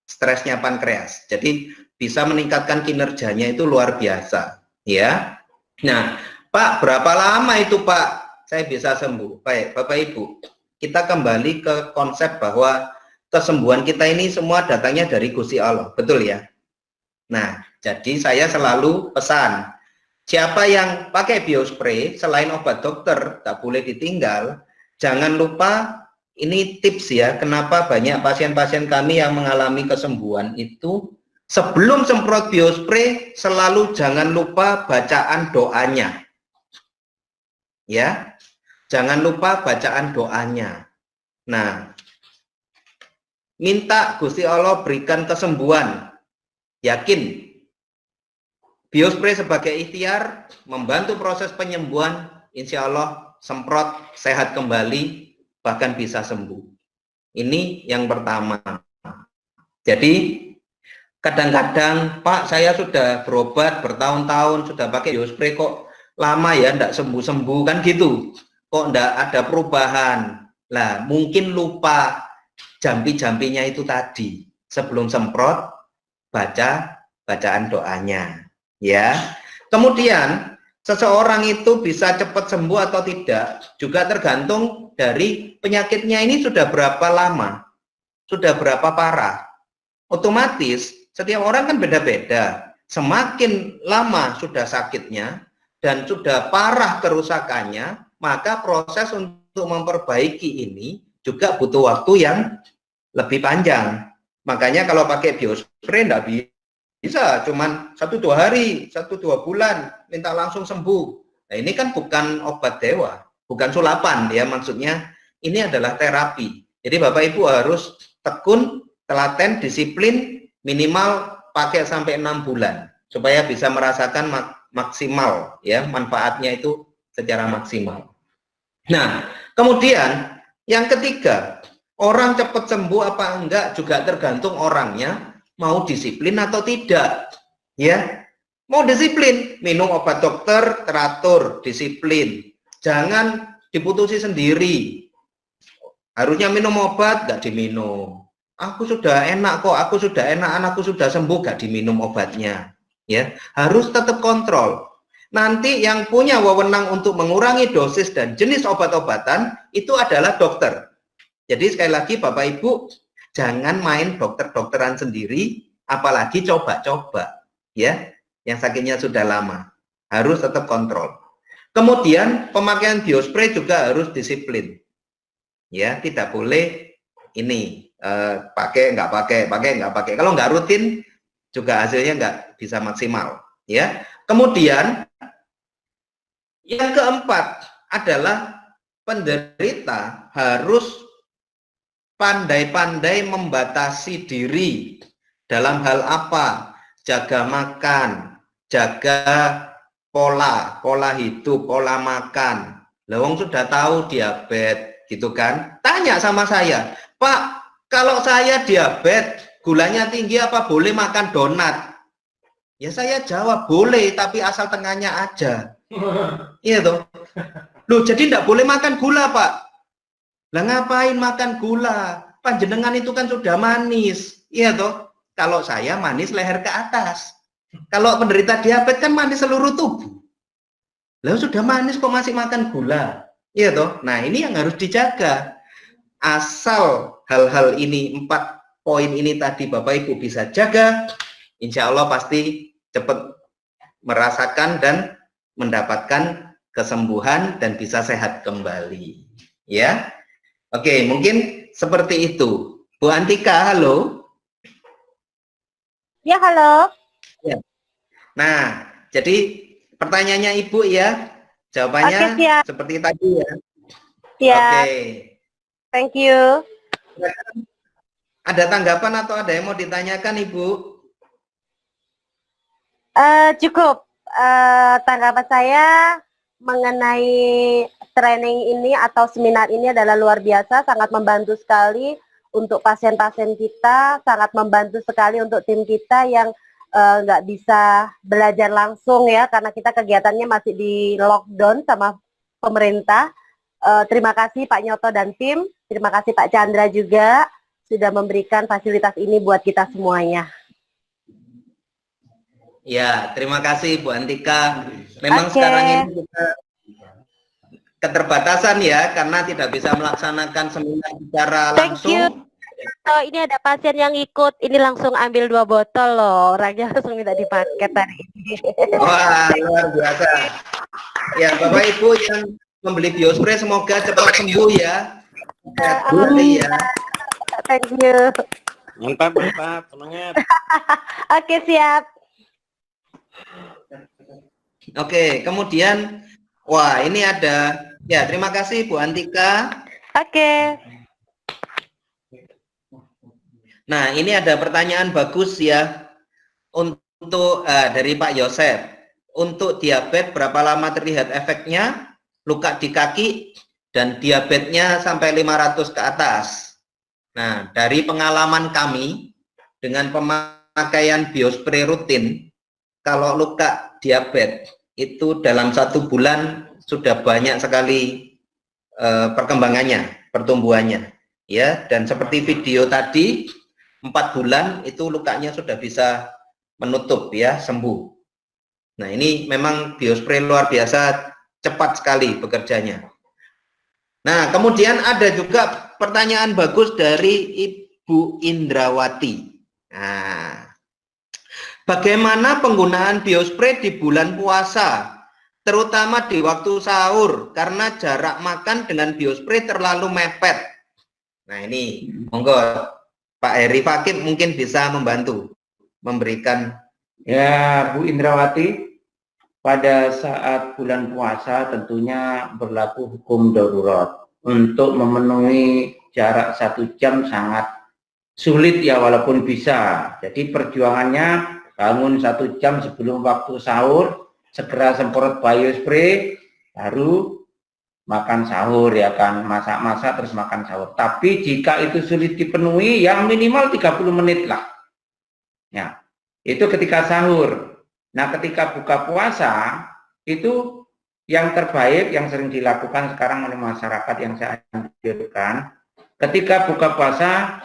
Stresnya pankreas. Jadi bisa meningkatkan kinerjanya itu luar biasa, ya. Nah, Pak, berapa lama itu Pak saya bisa sembuh? Baik, Bapak Ibu, kita kembali ke konsep bahwa kesembuhan kita ini semua datangnya dari Gusti Allah, betul ya? Nah, jadi saya selalu pesan, siapa yang pakai biospray selain obat dokter tak boleh ditinggal. Jangan lupa, ini tips ya, kenapa banyak pasien-pasien kami yang mengalami kesembuhan itu sebelum semprot biospray selalu jangan lupa bacaan doanya. Ya, jangan lupa bacaan doanya. Nah, minta Gusti Allah berikan kesembuhan. Yakin, biospray sebagai ikhtiar membantu proses penyembuhan, insya Allah semprot sehat kembali, bahkan bisa sembuh. Ini yang pertama. Jadi kadang-kadang, Pak, saya sudah berobat bertahun-tahun, sudah pakai biospray kok lama ya enggak sembuh-sembuh, kan gitu. Kok enggak ada perubahan. Lah, mungkin lupa jampi-jampinya itu tadi. Sebelum semprot, baca bacaan doanya, ya. Kemudian seseorang itu bisa cepat sembuh atau tidak juga tergantung dari penyakitnya ini sudah berapa lama, sudah berapa parah. Otomatis setiap orang kan beda-beda. Semakin lama sudah sakitnya dan sudah parah kerusakannya, maka proses untuk memperbaiki ini juga butuh waktu yang lebih panjang. Makanya kalau pakai biospray enggak bisa cuman 1-2 hari, 1-2 bulan minta langsung sembuh. Nah, ini kan bukan obat dewa, bukan sulapan ya, maksudnya ini adalah terapi. Jadi Bapak Ibu harus tekun, telaten, disiplin, minimal pakai sampai 6 bulan supaya bisa merasakan maksimal ya, manfaatnya itu secara maksimal. Nah, kemudian yang ketiga, orang cepat sembuh apa enggak juga tergantung orangnya mau disiplin atau tidak, ya. Mau disiplin, minum obat dokter teratur, disiplin. Jangan diputusi sendiri. Harusnya minum obat, nggak diminum. Aku sudah enak kok, aku sudah enak, anakku sudah sembuh, nggak diminum obatnya. Ya, harus tetap kontrol. Nanti yang punya wewenang untuk mengurangi dosis dan jenis obat-obatan itu adalah dokter. Jadi sekali lagi Bapak Ibu, jangan main dokter-dokteran sendiri, apalagi coba-coba, ya, yang sakitnya sudah lama. Harus tetap kontrol. Kemudian pemakaian biospray juga harus disiplin, ya, tidak boleh ini pakai nggak pakai. Kalau nggak rutin juga hasilnya nggak bisa maksimal, ya. Kemudian yang keempat adalah penderita harus pandai-pandai membatasi diri dalam hal apa? Jaga makan, jaga pola hidup, pola makan. Lawang sudah tahu diabetes, gitu kan? Tanya sama saya, Pak, kalau saya diabetes, gulanya tinggi apa boleh makan donat? Ya saya jawab boleh, tapi asal tengahnya aja. Iya toh. Loh, jadi enggak boleh makan gula, Pak. Lah ngapain makan gula? Panjenengan itu kan sudah manis. Iya toh. Kalau saya manis leher ke atas. Kalau penderita diabetes kan manis seluruh tubuh. Lah sudah manis kok masih makan gula. Iya toh. Nah, ini yang harus dijaga. Asal hal-hal ini 4 poin ini tadi Bapak Ibu bisa jaga, insya Allah pasti cepat merasakan dan mendapatkan kesembuhan dan bisa sehat kembali. Ya, oke, mungkin seperti itu. Bu Antika, halo. Ya, halo. Ya. Nah, jadi pertanyaannya Ibu ya, jawabannya Oke, siap. seperti tadi ya. Ya, Oke. thank you. Ada tanggapan atau ada yang mau ditanyakan Ibu? Cukup. Tanggapan saya mengenai training ini atau seminar ini adalah luar biasa, sangat membantu sekali untuk pasien-pasien kita, sangat membantu sekali untuk tim kita yang nggak bisa belajar langsung ya, karena kita kegiatannya masih di lockdown sama pemerintah. Terima kasih Pak Nyoto dan tim, terima kasih Pak Chandra juga sudah memberikan fasilitas ini buat kita semuanya. Ya, terima kasih Bu Antika. Memang Oke. sekarang ini kita keterbatasan ya, karena tidak bisa melaksanakan seminar secara Thank you. langsung. Oh, ini ada pasien yang ikut, ini langsung ambil 2 botol loh, orangnya langsung minta dipaket hari ini. Wah, luar biasa. Ya, Bapak Ibu yang membeli biospray semoga cepat sembuh ya. Sehat kembali ya. Thank you. Mantap, mantap, semangat. Oke, siap. Oke, kemudian, wah ini ada, ya terima kasih Bu Antika. Oke. Nah, ini ada pertanyaan bagus ya untuk dari Pak Yosef. Untuk diabetes berapa lama terlihat efeknya? Luka di kaki dan diabetesnya sampai 500 ke atas. Nah, dari pengalaman kami dengan pemakaian biospray rutin, kalau luka diabetes itu dalam 1 bulan sudah banyak sekali perkembangannya, pertumbuhannya, ya. Dan seperti video tadi, 4 bulan itu lukanya sudah bisa menutup ya, sembuh. Nah, ini memang biospray luar biasa cepat sekali bekerjanya. Nah, kemudian ada juga pertanyaan bagus dari Ibu Indrawati. Nah, bagaimana penggunaan biospray di bulan puasa, terutama di waktu sahur, karena jarak makan dengan biospray terlalu mepet. Nah, ini monggo Pak Heri Fakih mungkin bisa membantu memberikan. Ya, Bu Indrawati, pada saat bulan puasa tentunya berlaku hukum darurat. Untuk memenuhi jarak 1 jam sangat sulit ya, walaupun bisa. Jadi perjuangannya bangun 1 jam sebelum waktu sahur, segera semprot biospray, baru makan sahur ya kan, masak-masak terus makan sahur. Tapi jika itu sulit dipenuhi, yang minimal 30 menit lah. Ya, itu ketika sahur. Nah, ketika buka puasa, itu yang terbaik yang sering dilakukan sekarang oleh masyarakat yang saya anjurkan, ketika buka puasa,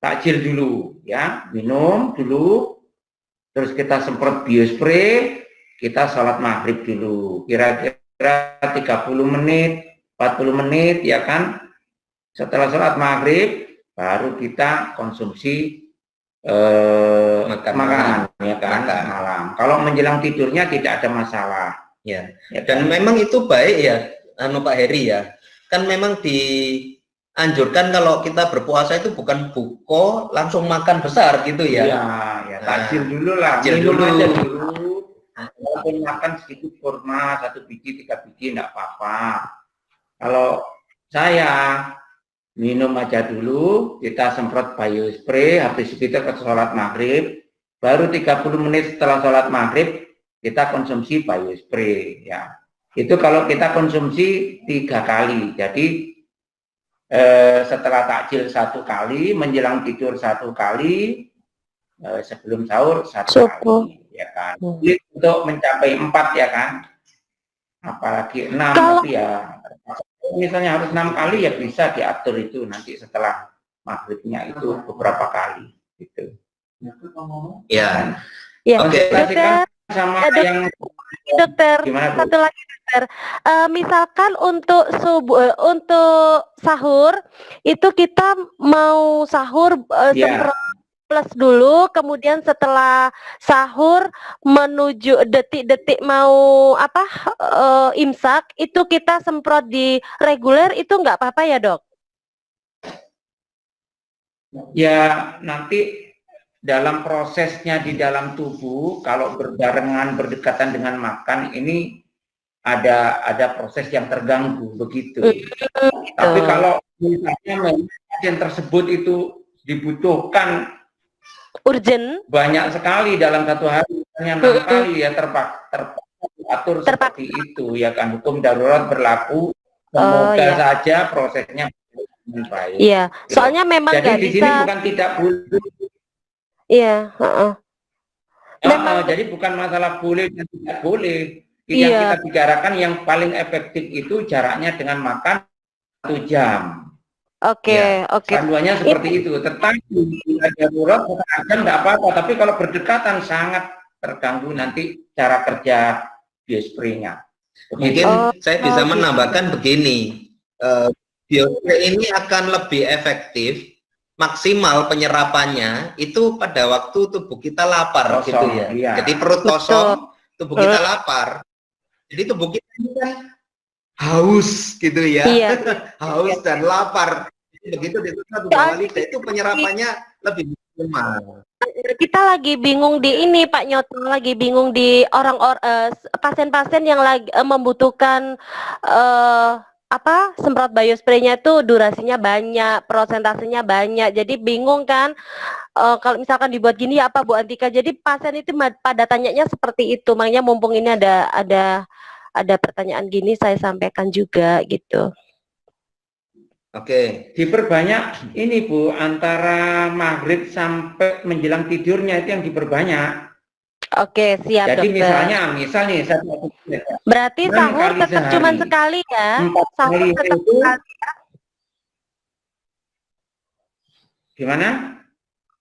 takjil dulu, ya, minum dulu, terus kita semprot biospray, kita sholat maghrib dulu, kira-kira 30 menit, 40 menit, ya kan. Setelah sholat maghrib, baru kita konsumsi makanan ya kan, malam. Kalau menjelang tidurnya tidak ada masalah Ya. Dan memang itu baik ya, Pak Heri ya. Kan memang dianjurkan kalau kita berpuasa itu bukan buko langsung makan besar gitu ya. Iya, ya takjil dulu lah, minum aja dulu. Walaupun makan sedikit kurma, 1 biji, 3 biji enggak apa-apa. Kalau saya minum aja dulu, kita semprot biospray, habis itu kita ke sholat maghrib, baru 30 menit setelah sholat maghrib, kita konsumsi biospray ya. Itu kalau kita konsumsi 3 kali, jadi setelah takjil 1 kali, menjelang tidur 1 kali, sebelum sahur 1 kali, ya kan. Untuk mencapai 4 ya kan, apalagi 6 itu ya. Misalnya harus 6 kali ya bisa diatur itu nanti setelah maghribnya itu beberapa kali gitu. Ya. Ya. Oke. Kasihkan sama yang dokter, Gimana, Bu? satu lagi dokter. Misalkan untuk subuh, untuk sahur itu kita mau sahur Ya. semprot plus dulu, kemudian setelah sahur menuju detik-detik mau apa imsak itu kita semprot di reguler itu nggak apa-apa ya dok? Ya, nanti dalam prosesnya di dalam tubuh, kalau berbarengan berdekatan dengan makan ini ada proses yang terganggu begitu. Tapi kalau misalnya pasien tersebut itu dibutuhkan urgent banyak sekali dalam satu hari, misalnya 6 kali ya terpaksa seperti itu ya kan, hukum darurat berlaku. Semoga iya. saja prosesnya dengan baik. Iya, soalnya memang jadi nggak di bisa. sini bukan tidak boleh. Iya, Jadi bukan masalah boleh dan tidak boleh. Yang Iya. kita bicarakan yang paling efektif itu jaraknya dengan makan 1 jam. Oke, oke. Panduannya seperti itu. Tetapi bila darurat akan tidak apa-apa. Tapi kalau berdekatan sangat terganggu nanti cara kerja biospray-nya. Mungkin saya bisa menambahkan begini, biospray ini akan lebih efektif, maksimal penyerapannya itu pada waktu tubuh kita lapar Kosong, gitu ya. iya. Jadi perut kosong, tubuh kita lapar. Jadi tubuh kita ini kan haus gitu ya, Iya. haus dan lapar. Jadi begitu ditutup bawah lidah itu penyerapannya lebih maksimal. Kita lagi bingung di ini Pak Nyoto, lagi bingung di pasien-pasien yang lagi membutuhkan semprot biospray-nya itu durasinya banyak, prosentasenya banyak. Jadi bingung kan kalau misalkan dibuat gini ya apa Bu Antika. Jadi pasien itu pada tanyanya seperti itu. Makanya mumpung ini ada pertanyaan gini saya sampaikan juga gitu. Oke. Diperbanyak ini Bu, antara maghrib sampai menjelang tidurnya itu yang diperbanyak. Oke, siap Jadi dokter. misalnya Berarti 6 sahur kali tetap sehari. cuma sekali ya? 4 Sahur kali tetap itu sekali ya? gimana?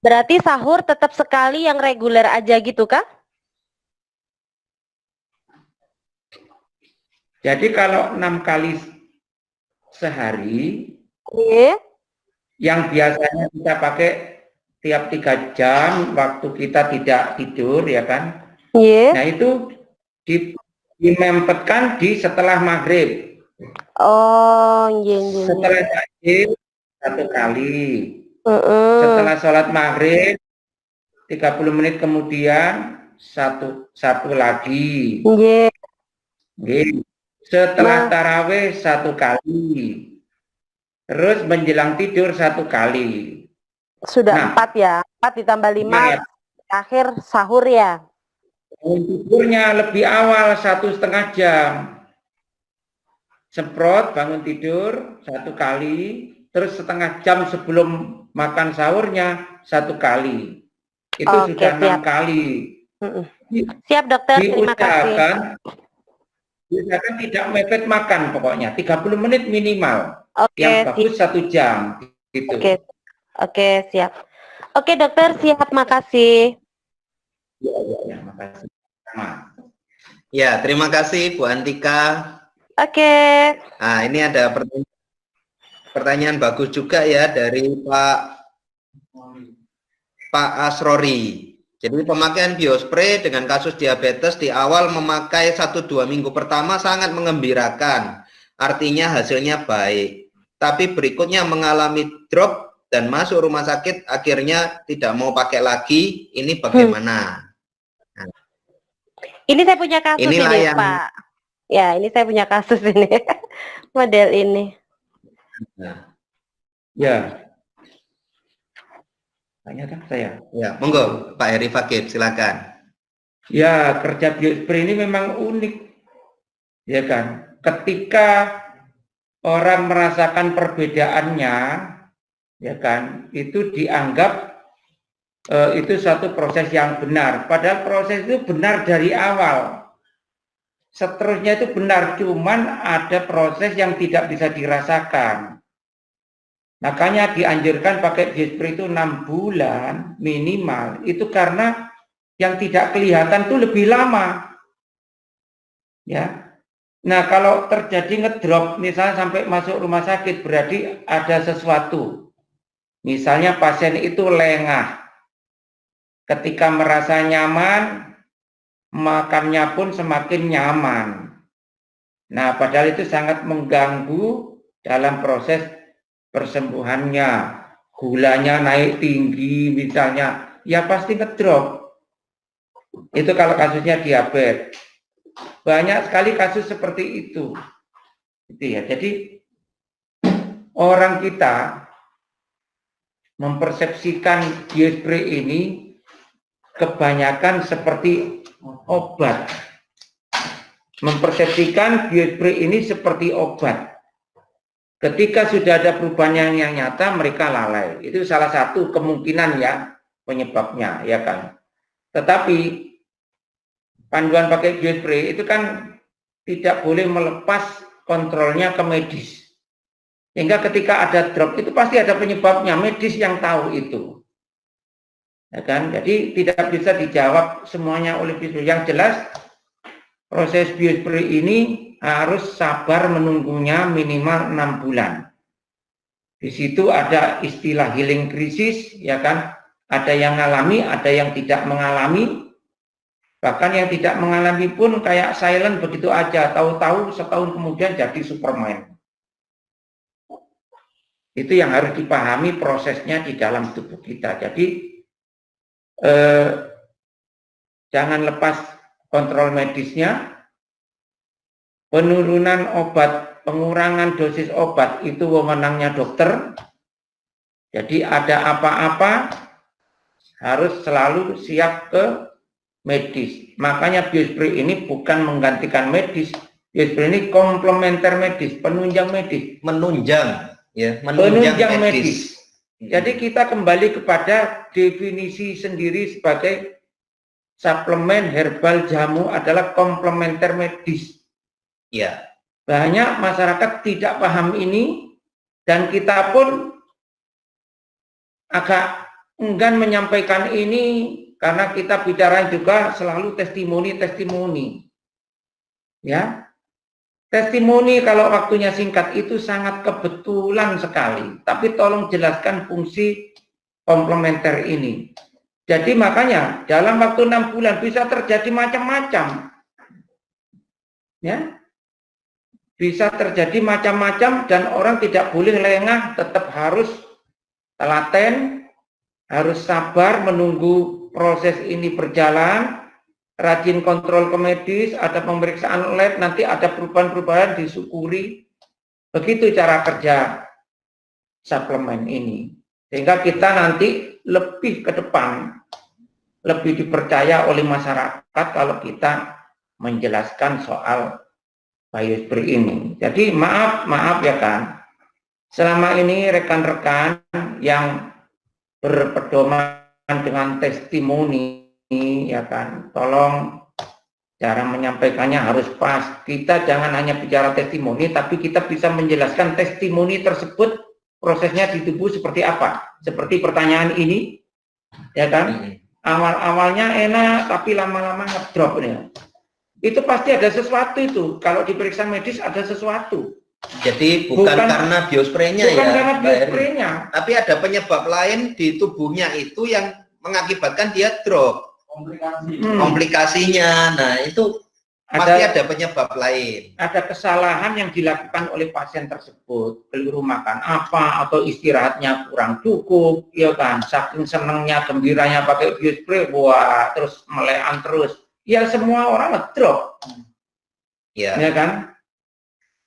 Berarti sahur tetap sekali yang reguler aja gitu kah? Jadi kalau 6 kali sehari, yang biasanya kita pakai tiap 3 jam waktu kita tidak tidur ya kan. Nah itu dimempetkan di setelah maghrib. Setelah maghrib 1 kali. Setelah sholat maghrib 30 menit kemudian satu lagi. Setelah tarawih 1 kali. Terus menjelang tidur 1 kali. Sudah 4 ya, 4 ditambah 5 ya. Akhir sahur ya. Tidurnya lebih awal 1,5 jam. Semprot bangun tidur 1 kali, terus 1/2 jam sebelum makan sahurnya 1 kali. Itu sudah 6 kali. Siap dokter, terima kasih. Diusahakan tidak mepet makan pokoknya, 30 menit minimal. Oke, yang bagus 1 jam gitu. Oke, siap. Oke dokter, siap, makasih. Ya, makasih. Ya, terima kasih Bu Antika. Oke. Nah, ini ada pertanyaan bagus juga ya dari Pak Asrori. Jadi pemakaian biospray dengan kasus diabetes di awal memakai 1-2 minggu pertama sangat mengembirakan. Artinya hasilnya baik. Tapi berikutnya mengalami drop dan masuk rumah sakit akhirnya tidak mau pakai lagi. Ini bagaimana? Nah, ini saya punya kasus inilah ini yang... Pak. Ya, ini saya punya kasus ini. Model ini. Nah. Ya. Tanya kan saya. Ya, monggo Pak Heri Fakib, silakan. Ya, kerja biospray ini memang unik. Ya kan? Ketika orang merasakan perbedaannya, ya kan, itu dianggap itu satu proses yang benar. Padahal proses itu benar dari awal. Seterusnya itu benar, cuman ada proses yang tidak bisa dirasakan. Makanya dianjurkan pakai biospray itu 6 bulan minimal. Itu karena yang tidak kelihatan itu lebih lama. Ya. Nah, kalau terjadi ngedrop misalnya sampai masuk rumah sakit, berarti ada sesuatu. Misalnya pasien itu lengah. Ketika merasa nyaman, makannya pun semakin nyaman. Nah, padahal itu sangat mengganggu dalam proses persembuhannya. Gulanya naik tinggi misalnya, ya pasti ngedrop. Itu kalau kasusnya diabetes. Banyak sekali kasus seperti itu. Gitu ya. Jadi orang kita mempersepsikan biospray ini kebanyakan seperti obat. Mempersepsikan biospray ini seperti obat. Ketika sudah ada perubahan yang nyata, mereka lalai. Itu salah satu kemungkinan ya penyebabnya, ya kan. Tetapi panduan pakai biospray itu kan tidak boleh melepas kontrolnya ke medis. Sehingga ketika ada drop itu pasti ada penyebabnya, medis yang tahu itu. Ya kan? Jadi tidak bisa dijawab semuanya oleh biospray. Yang jelas proses biospray ini harus sabar menunggunya minimal 6 bulan. Di situ ada istilah healing krisis, ya kan? Ada yang mengalami, ada yang tidak mengalami. Bahkan yang tidak mengalami pun kayak silent begitu aja, tahu-tahu setahun kemudian jadi Superman. Itu yang harus dipahami prosesnya di dalam tubuh kita. Jadi jangan lepas kontrol medisnya. Penurunan obat, pengurangan dosis obat itu wewenangnya dokter. Jadi ada apa-apa harus selalu siap ke medis. Makanya biospray ini bukan menggantikan medis. Biospray ini komplementer medis, penunjang medis. Menunjang, ya, Penunjang medis. Jadi kita kembali kepada definisi sendiri sebagai suplemen herbal jamu adalah komplementer medis. Ya. Banyak masyarakat tidak paham ini dan kita pun agak enggan menyampaikan ini karena kita bicara juga selalu testimoni. Ya. Testimoni kalau waktunya singkat itu sangat kebetulan sekali, tapi tolong jelaskan fungsi komplementer ini. Jadi makanya dalam waktu 6 bulan bisa terjadi macam-macam. Ya. Bisa terjadi macam-macam dan orang tidak boleh lengah, tetap harus telaten, harus sabar menunggu proses ini berjalan, rajin kontrol ke medis, ada pemeriksaan lab, nanti ada perubahan-perubahan disyukuri. Begitu cara kerja suplemen ini. Sehingga kita nanti lebih ke depan, lebih dipercaya oleh masyarakat kalau kita menjelaskan soal biospray ini. Jadi maaf ya kan, selama ini rekan-rekan yang berpedoman dengan testimoni, ya kan, tolong cara menyampaikannya harus pas. Kita jangan hanya bicara testimoni, tapi kita bisa menjelaskan testimoni tersebut prosesnya di tubuh seperti apa. Seperti pertanyaan ini, ya kan, awal-awalnya enak, tapi lama-lama ngedrop nih. Itu pasti ada sesuatu itu. Kalau diperiksa medis ada sesuatu. Jadi bukan karena biospraynya ya, karena biospraynya, tapi ada penyebab lain di tubuhnya itu yang mengakibatkan dia drop. Komplikasinya. Nah, itu pasti ada penyebab lain. Ada kesalahan yang dilakukan oleh pasien tersebut, keliru makan apa atau istirahatnya kurang cukup, ya kan. Saking senangnya, gembiranya pakai biospray, wah, terus melean terus. Ya semua orang ngedrop. Ya. Ya kan?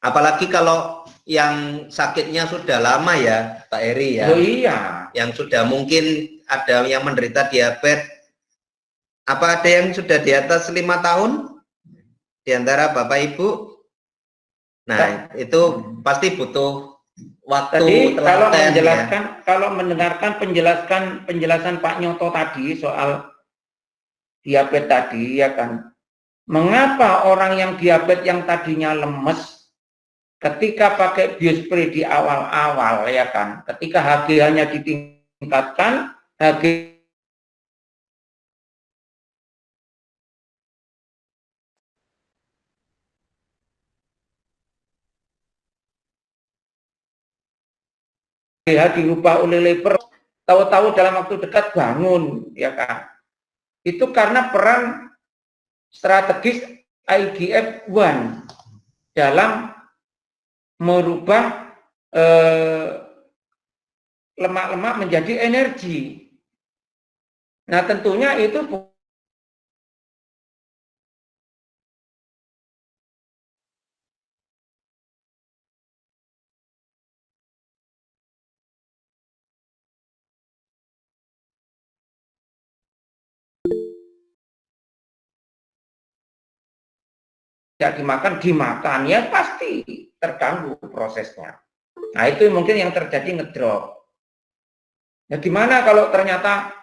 Apalagi kalau yang sakitnya sudah lama ya, Pak Eri ya. Oh iya. Yang sudah mungkin ada yang menderita diabetes. Apa ada yang sudah di atas 5 tahun? Di antara Bapak Ibu? Nah, itu pasti butuh waktu. Tadi kalau menjelaskan, ya. Kalau mendengarkan penjelasan Pak Nyoto tadi soal diabetes tadi, ya kan, mengapa orang yang diabetes yang tadinya lemes ketika pakai biospray di awal-awal, ya kan, ketika HGH-nya ditingkatkan, HG dirubah oleh lever, tahu-tahu dalam waktu dekat bangun, ya kan? Itu karena peran strategis IGF-1 dalam merubah lemak-lemak menjadi energi. Nah, tentunya itu tidak dimakan ya pasti terganggu prosesnya. Nah, itu mungkin yang terjadi ngedrop. Nah, gimana kalau ternyata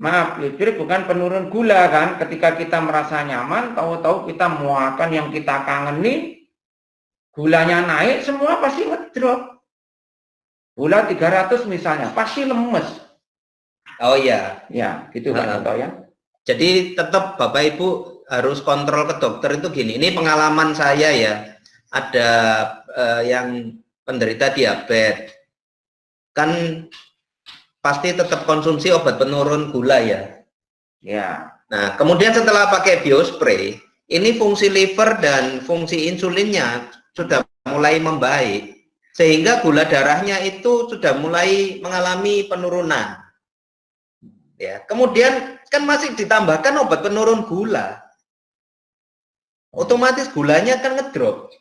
maaf, jadi bukan penurun gula kan? Ketika kita merasa nyaman, tahu-tahu kita makan yang kita kangeni, gulanya naik, semua pasti ngedrop. Gula 300 misalnya, pasti lemes. Oh iya. Ya, gitu Pak Toto ya. Jadi tetap Bapak Ibu harus kontrol ke dokter itu gini. Ini pengalaman saya ya. Ada yang penderita diabetes. Kan pasti tetap konsumsi obat penurun gula ya. Ya. Nah, kemudian setelah pakai biospray, ini fungsi liver dan fungsi insulinnya sudah mulai membaik. Sehingga gula darahnya itu sudah mulai mengalami penurunan. Ya, kemudian kan masih ditambahkan obat penurun gula. Otomatis gulanya kan ngedrop.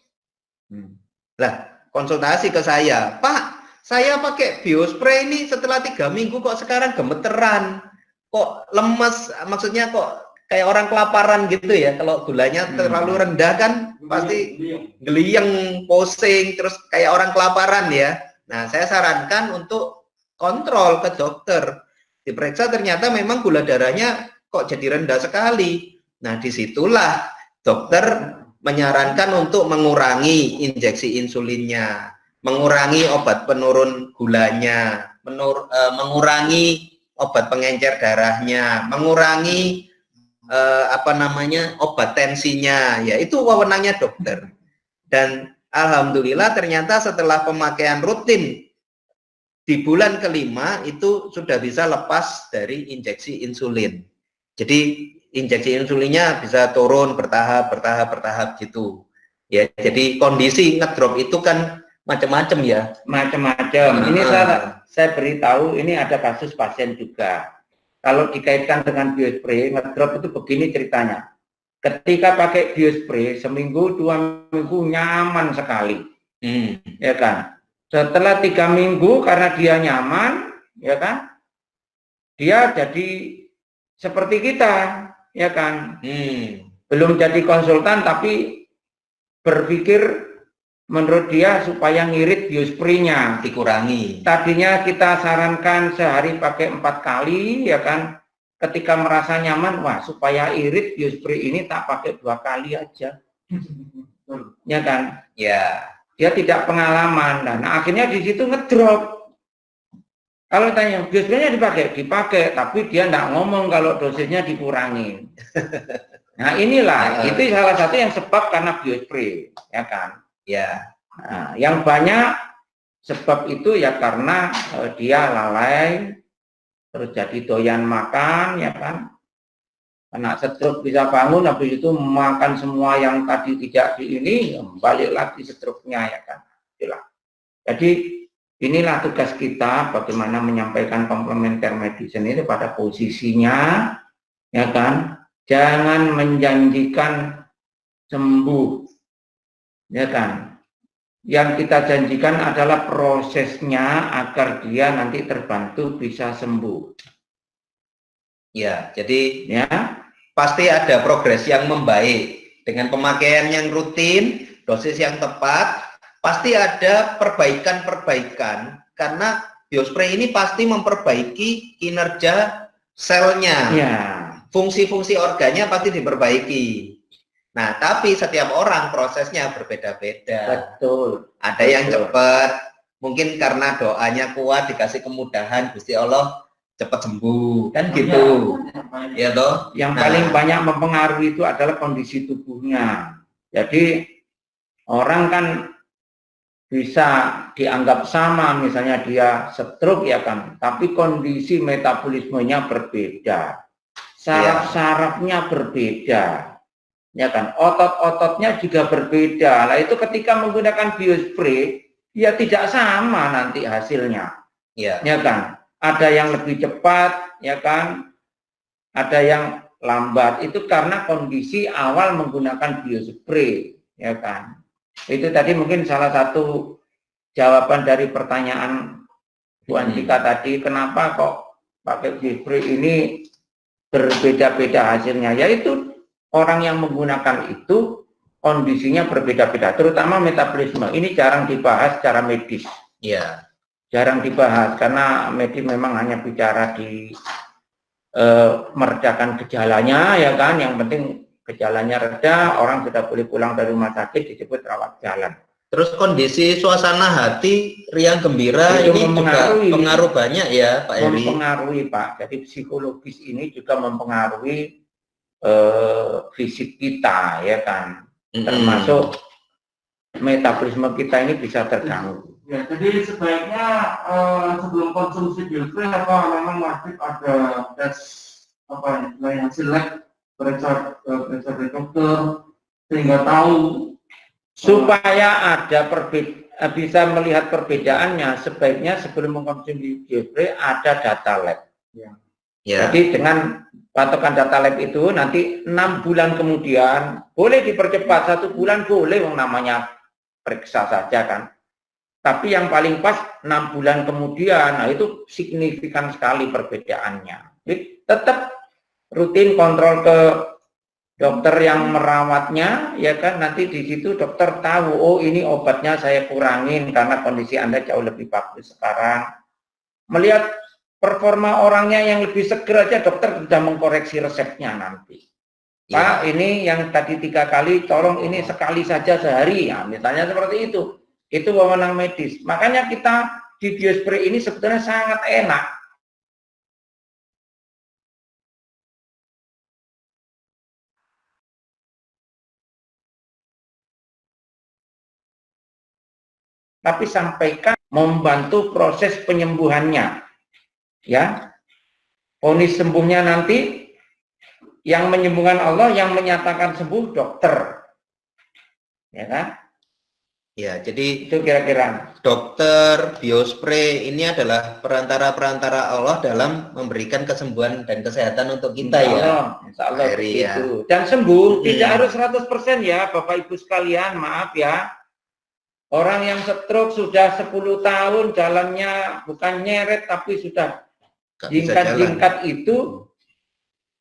Lah, konsultasi ke saya, Pak, saya pakai biospray ini setelah 3 minggu kok sekarang gemeteran, kok lemes, maksudnya kok kayak orang kelaparan gitu ya. Kalau gulanya terlalu rendah kan pasti geliyeng, pusing, terus kayak orang kelaparan ya. Nah, saya sarankan untuk kontrol ke dokter. Diperiksa ternyata memang gula darahnya kok jadi rendah sekali. Nah, disitulah dokter menyarankan untuk mengurangi injeksi insulinnya, mengurangi obat penurun gulanya, mengurangi obat pengencer darahnya, mengurangi obat tensinya. Ya, itu wewenangnya dokter. Dan alhamdulillah ternyata setelah pemakaian rutin di bulan kelima itu sudah bisa lepas dari injeksi insulin. Jadi injeksi insulinnya bisa turun bertahap gitu. Ya, jadi kondisi ngedrop itu kan macam-macam ya. Macam-macam. Ini saya beritahu, ini ada kasus pasien juga. Kalau dikaitkan dengan biospray, ngedrop itu begini ceritanya. Ketika pakai biospray, seminggu, 2 minggu nyaman sekali. Ya kan? Setelah 3 minggu karena dia nyaman, ya kan? Dia jadi seperti kita, ya kan? Belum jadi konsultan tapi berpikir menurut dia supaya ngirit biospray-nya dikurangi. Tadinya kita sarankan sehari pakai 4 kali, ya kan? Ketika merasa nyaman, wah supaya irit biospray ini tak pakai 2 kali aja. Ya kan? Ya. Dia tidak pengalaman, dan akhirnya di situ ngedrop. Kalau tanya biospray-nya dipakai, tapi dia tidak ngomong kalau dosisnya dikurangi. Nah, inilah itu salah satu yang sebab karena biospray, ya kan? Ya. Nah, yang banyak sebab itu ya karena dia lalai, terus jadi doyan makan, ya kan? Kena stroke bisa bangun, habis itu makan semua yang tadi tidak di ini, balik lagi stroke-nya, ya kan? Itulah. Jadi inilah tugas kita, bagaimana menyampaikan komplementer medicine ini pada posisinya, ya kan? Jangan menjanjikan sembuh, ya kan? Yang kita janjikan adalah prosesnya agar dia nanti terbantu bisa sembuh. Ya, jadi Ya, pasti ada progres yang membaik dengan pemakaian yang rutin, dosis yang tepat, pasti ada perbaikan-perbaikan karena biospray ini pasti memperbaiki kinerja selnya. ya. Fungsi-fungsi organnya pasti diperbaiki. Nah, tapi setiap orang prosesnya berbeda-beda. Betul. Ada yang cepat, mungkin karena doanya kuat, dikasih kemudahan, Gusti Allah cepat sembuh, kan gitu. Ya toh? Yang paling banyak mempengaruhi itu adalah kondisi tubuhnya. Jadi orang kan bisa dianggap sama, misalnya dia stroke ya kan, tapi kondisi metabolismenya berbeda, saraf-sarafnya berbeda, ya kan, otot-ototnya juga berbeda. Nah itu ketika menggunakan biospray, ya tidak sama nanti hasilnya, ya kan. Ada yang lebih cepat, ya kan, ada yang lambat. Itu karena kondisi awal menggunakan biospray, ya kan. Itu tadi mungkin salah satu jawaban dari pertanyaan Bu Antika tadi, kenapa kok pakai biospray ini berbeda-beda hasilnya? Yaitu orang yang menggunakan itu kondisinya berbeda-beda, terutama metabolisme. Ini jarang dibahas secara medis. Ya, jarang dibahas karena medis memang hanya bicara di meredakan gejalanya, ya kan. Yang penting gejalanya reda, orang sudah boleh pulang dari rumah sakit, disebut rawat jalan. Terus kondisi suasana hati riang gembira itu ini juga pengaruh banyak ya Pak Heri. Mempengaruhi Pak, jadi psikologis ini juga mempengaruhi fisik kita, ya kan, termasuk metabolisme kita ini bisa terganggu. Ya, jadi sebaiknya sebelum konsumsi biospray apa memang wajib ada tes apa yang hasil lab periksa dari dokter sehingga tahu supaya ada bisa melihat perbedaannya, sebaiknya sebelum mengkonsumsi biospray ada data lab. Ya. Jadi dengan patokan data lab itu nanti 6 bulan kemudian boleh dipercepat, 1 bulan boleh, namanya periksa saja kan. Tapi yang paling pas 6 bulan kemudian, nah itu signifikan sekali perbedaannya. Jadi tetap rutin kontrol ke dokter yang merawatnya, ya kan, nanti di situ dokter tahu, oh ini obatnya saya kurangin karena kondisi Anda jauh lebih bagus sekarang. Melihat performa orangnya yang lebih seger aja, dokter sudah mengkoreksi resepnya nanti. Pak, ini yang tadi 3 kali, tolong ini sekali saja sehari, ya misalnya seperti itu. Itu wewenang medis. Makanya kita di biospray ini sebetulnya sangat enak. Tapi sampaikan membantu proses penyembuhannya, ya. Vonis sembuhnya nanti yang menyembuhkan Allah, yang menyatakan sembuh dokter, ya kan? Ya, jadi itu kira-kira dokter, biospray ini adalah perantara-perantara Allah dalam memberikan kesembuhan dan kesehatan untuk kita, Insya Allah begitu. Ya. Dan sembuh tidak harus 100% ya Bapak Ibu sekalian, maaf ya. Orang yang stroke sudah 10 tahun jalannya bukan nyeret tapi sudah jingkat-jingkat itu,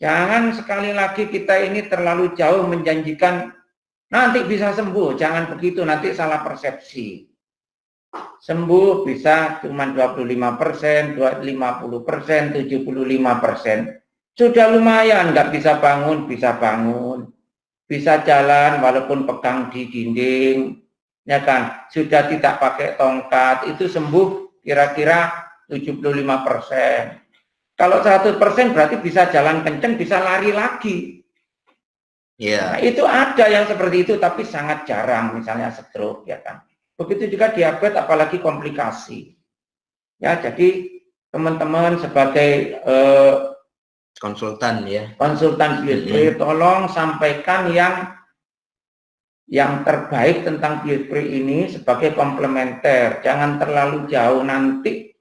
jangan sekali lagi kita ini terlalu jauh menjanjikan nanti bisa sembuh. Jangan begitu, nanti salah persepsi. Sembuh bisa cuma 25%, 50%, 75%. Sudah lumayan, nggak bisa bangun, bisa bangun. Bisa jalan walaupun pegang di dinding. Ya kan, sudah tidak pakai tongkat, itu sembuh kira-kira 75%. Kalau 100% berarti bisa jalan kenceng, bisa lari lagi. Nah, itu ada yang seperti itu, tapi sangat jarang, misalnya stroke, ya kan. Begitu juga diabetes, apalagi komplikasi. Ya, jadi teman-teman sebagai konsultan ya, konsultan biospray, tolong sampaikan yang terbaik tentang biospray ini sebagai komplementer, jangan terlalu jauh nanti.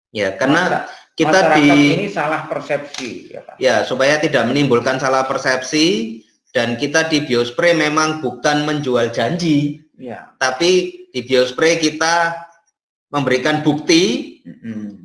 Ya, karena kita ini salah persepsi. Ya, kan? Ya, supaya tidak menimbulkan salah persepsi, dan kita di biospray memang bukan menjual janji, ya. Tapi di biospray kita memberikan bukti,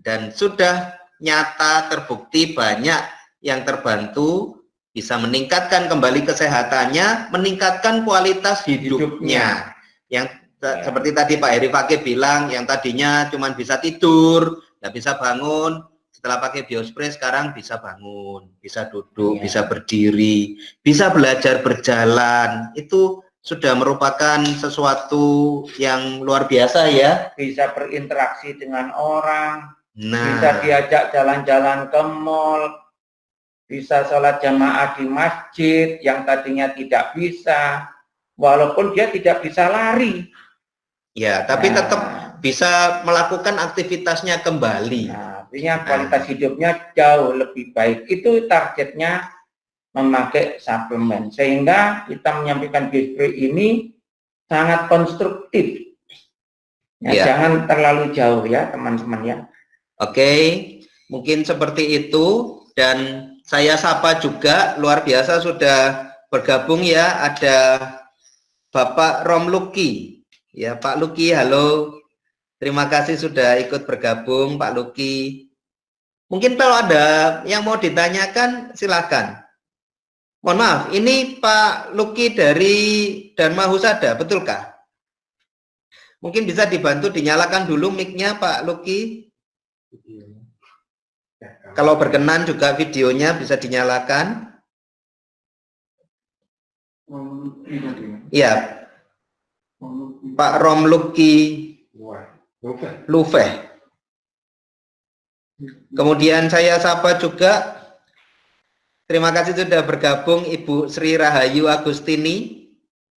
dan sudah nyata terbukti banyak yang terbantu, bisa meningkatkan kembali kesehatannya, meningkatkan kualitas hidupnya. Yang seperti tadi Pak Heri Fakih bilang, yang tadinya cuma bisa tidur, nggak bisa bangun, setelah pakai biospray sekarang bisa bangun, bisa duduk, bisa berdiri, bisa belajar berjalan. Itu sudah merupakan sesuatu yang luar biasa ya. Bisa berinteraksi dengan orang, bisa diajak jalan-jalan ke mall, bisa sholat jamaah di masjid yang tadinya tidak bisa, walaupun dia tidak bisa lari. Ya, tapi Nah, tetap bisa melakukan aktivitasnya kembali. Nah, artinya kualitas hidupnya jauh lebih baik. Itu targetnya memakai suplemen. Sehingga kita menyampaikan biospray ini sangat konstruktif. Ya, Ya. jangan terlalu jauh ya teman-teman ya. Oke, mungkin seperti itu. Dan saya sapa juga, luar biasa sudah bergabung ya, ada Bapak Rom Luki. Ya, Pak Luki, halo. Terima kasih sudah ikut bergabung, Pak Luki. Mungkin kalau ada yang mau ditanyakan, silakan. Mohon maaf, ini Pak Luki dari Dharma Husada, betulkah? Mungkin bisa dibantu dinyalakan dulu mic-nya, Pak Luki. Kalau berkenan juga videonya bisa dinyalakan. Iya, Pak Rom Luki Lufeh. Kemudian saya sapa juga, terima kasih sudah bergabung Ibu Sri Rahayu Agustini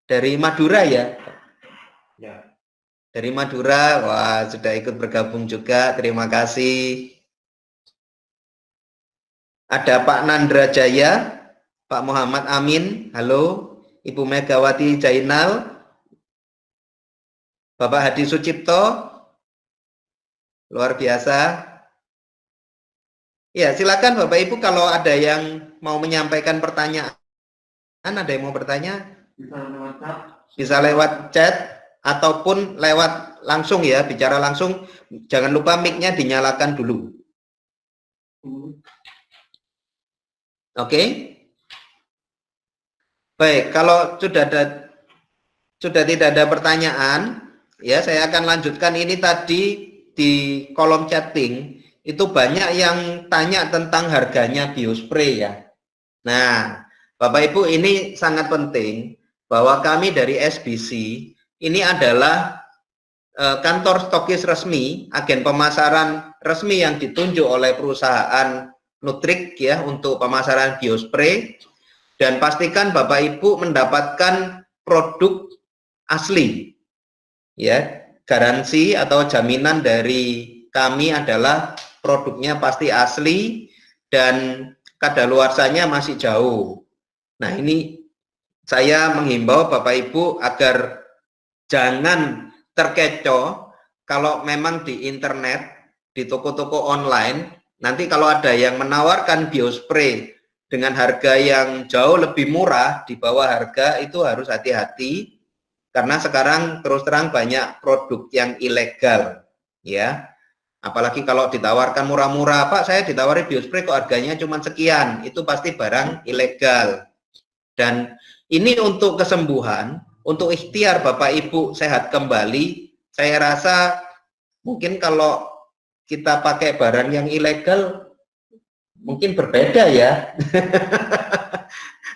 dari Madura ya. Dari Madura, wah sudah ikut bergabung juga, terima kasih. Ada Pak Nandra Jaya, Pak Muhammad Amin, halo. Ibu Megawati Jainal, Bapak Hadi Sucipto, luar biasa. Ya, silakan Bapak Ibu kalau ada yang mau menyampaikan pertanyaan, ada yang mau bertanya, bisa lewat chat ataupun lewat langsung ya, bicara langsung. Jangan lupa mic-nya dinyalakan dulu. Oke. Baik, kalau sudah tidak ada pertanyaan, ya saya akan lanjutkan. Ini tadi di kolom chatting itu banyak yang tanya tentang harganya biospray ya. Nah, Bapak Ibu, ini sangat penting bahwa kami dari SBC ini adalah kantor stokis resmi, agen pemasaran resmi yang ditunjuk oleh perusahaan Nutrik ya untuk pemasaran biospray. Dan pastikan Bapak Ibu mendapatkan produk asli. Ya, garansi atau jaminan dari kami adalah produknya pasti asli dan kadaluarsanya masih jauh. Nah, ini saya menghimbau Bapak Ibu agar jangan terkecoh kalau memang di internet, di toko-toko online, nanti kalau ada yang menawarkan biospray dengan harga yang jauh lebih murah di bawah harga, itu harus hati-hati karena sekarang terus terang banyak produk yang ilegal ya. Apalagi kalau ditawarkan murah-murah, Pak saya ditawari biospray kok harganya cuma sekian, itu pasti barang ilegal. Dan ini untuk kesembuhan, untuk ikhtiar Bapak Ibu sehat kembali, saya rasa mungkin kalau kita pakai barang yang ilegal mungkin berbeda ya.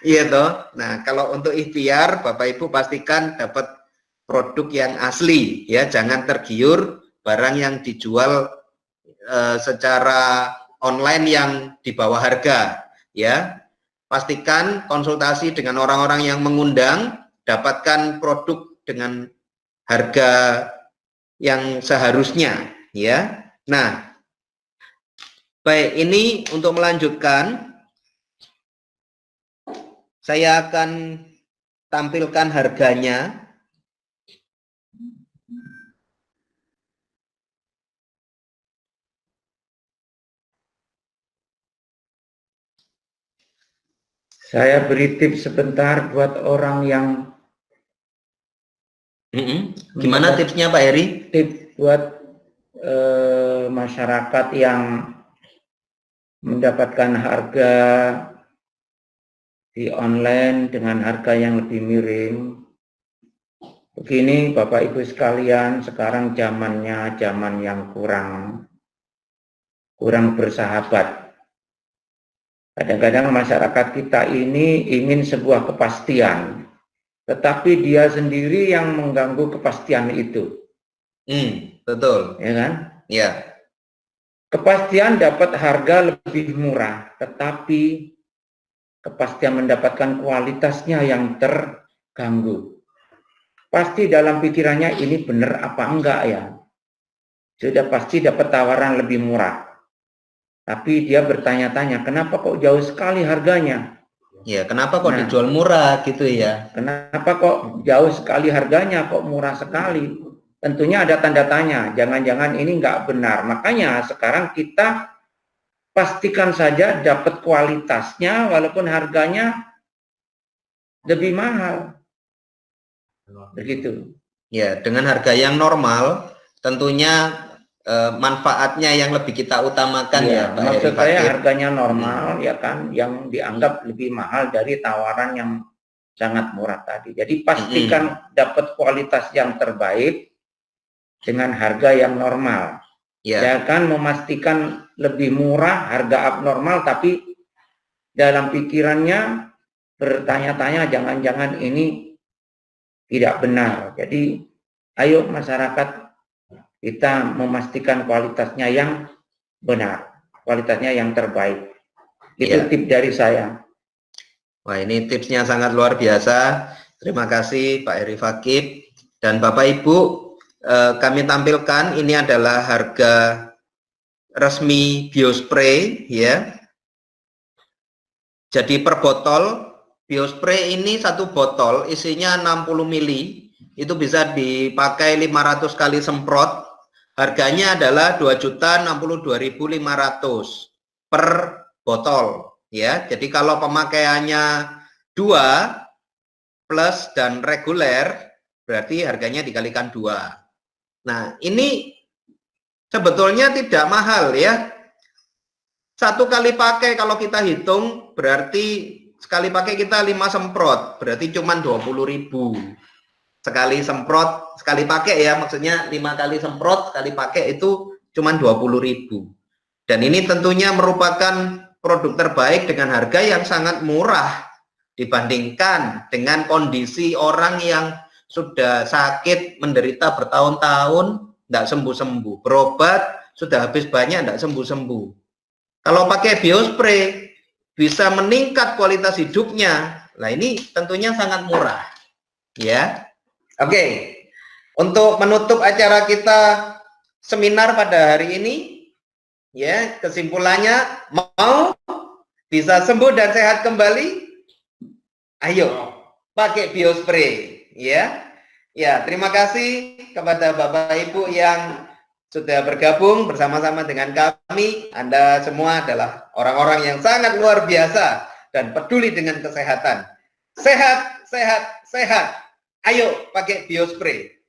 Iya toh. Nah, kalau untuk ikhtiar Bapak Ibu pastikan dapat produk yang asli ya, jangan tergiur barang yang dijual secara online yang di bawah harga ya. Pastikan konsultasi dengan orang-orang yang mengundang, dapatkan produk dengan harga yang seharusnya ya. Nah, baik, ini untuk melanjutkan saya akan tampilkan harganya. Saya beri tips sebentar buat orang yang Gimana tipsnya Pak Heri? Tips buat masyarakat yang mendapatkan harga di online dengan harga yang lebih miring. Begini Bapak Ibu sekalian, sekarang zamannya zaman yang kurang bersahabat. Kadang-kadang masyarakat kita ini ingin sebuah kepastian, tetapi dia sendiri yang mengganggu kepastian itu. Betul. Ya kan? Ya. Kepastian dapat harga lebih murah, tetapi kepastian mendapatkan kualitasnya yang terganggu. pasti dalam pikirannya ini benar apa enggak ya. Sudah pasti dapat tawaran lebih murah. Tapi dia bertanya-tanya, kenapa kok jauh sekali harganya? Ya, kenapa kok Nah, dijual murah gitu ya? Kenapa kok jauh sekali harganya, kok murah sekali? Tentunya ada tanda tanya, jangan-jangan ini nggak benar. Makanya sekarang kita pastikan saja dapat kualitasnya walaupun harganya lebih mahal. Begitu. Ya, dengan harga yang normal, tentunya manfaatnya yang lebih kita utamakan ya, Pak Heri Maksud saya Fakih. harganya normal ya kan, yang dianggap lebih mahal dari tawaran yang sangat murah tadi. Jadi pastikan dapat kualitas yang terbaik dengan harga yang normal. Ya kan, memastikan lebih murah, harga abnormal, tapi dalam pikirannya bertanya-tanya jangan-jangan ini tidak benar. Jadi ayo masyarakat, kita memastikan kualitasnya yang benar, kualitasnya yang terbaik. Itu tip dari saya. Wah, ini tipsnya sangat luar biasa. Terima kasih Pak Heri Fakih. Dan Bapak Ibu, kami tampilkan ini adalah harga resmi Biospray ya. Jadi per botol Biospray ini satu botol isinya 60 mili, itu bisa dipakai 500 kali semprot. Harganya adalah 2.062.500 per botol ya. Jadi kalau pemakaiannya 2 plus dan reguler berarti harganya dikalikan 2. Nah, ini sebetulnya tidak mahal ya. Satu kali pakai kalau kita hitung berarti sekali pakai kita 5 semprot, berarti cuma 20.000. Sekali semprot, sekali pakai ya, maksudnya 5 kali semprot, sekali pakai itu cuma 20.000. Dan ini tentunya merupakan produk terbaik dengan harga yang sangat murah dibandingkan dengan kondisi orang yang sudah sakit, menderita bertahun-tahun, tidak sembuh-sembuh. Berobat, sudah habis banyak, tidak sembuh-sembuh. Kalau pakai Biospray, bisa meningkat kualitas hidupnya. Nah, ini tentunya sangat murah. Ya. Oke, untuk menutup acara kita seminar pada hari ini, ya, kesimpulannya, mau bisa sembuh dan sehat kembali, ayo pakai Biospray, ya. Ya, terima kasih kepada Bapak Ibu yang sudah bergabung bersama-sama dengan kami. Anda semua adalah orang-orang yang sangat luar biasa dan peduli dengan kesehatan. Sehat, sehat, sehat. Ayo pakai Biospray.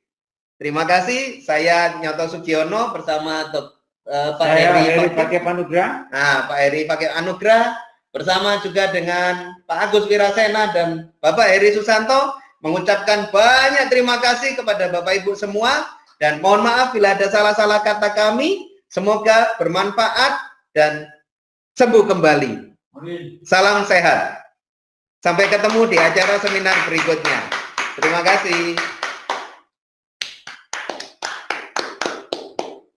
Terima kasih. Saya Nyoto Sugiono bersama Pak Heri Fakih Anugrah. Nah, Pak Heri Fakih Anugrah bersama juga dengan Pak Agus Wirasena dan Bapak Heri Susanto mengucapkan banyak terima kasih kepada Bapak Ibu semua dan mohon maaf bila ada salah-salah kata kami. Semoga bermanfaat dan sembuh kembali. Salam sehat. Sampai ketemu di acara seminar berikutnya. Terima kasih.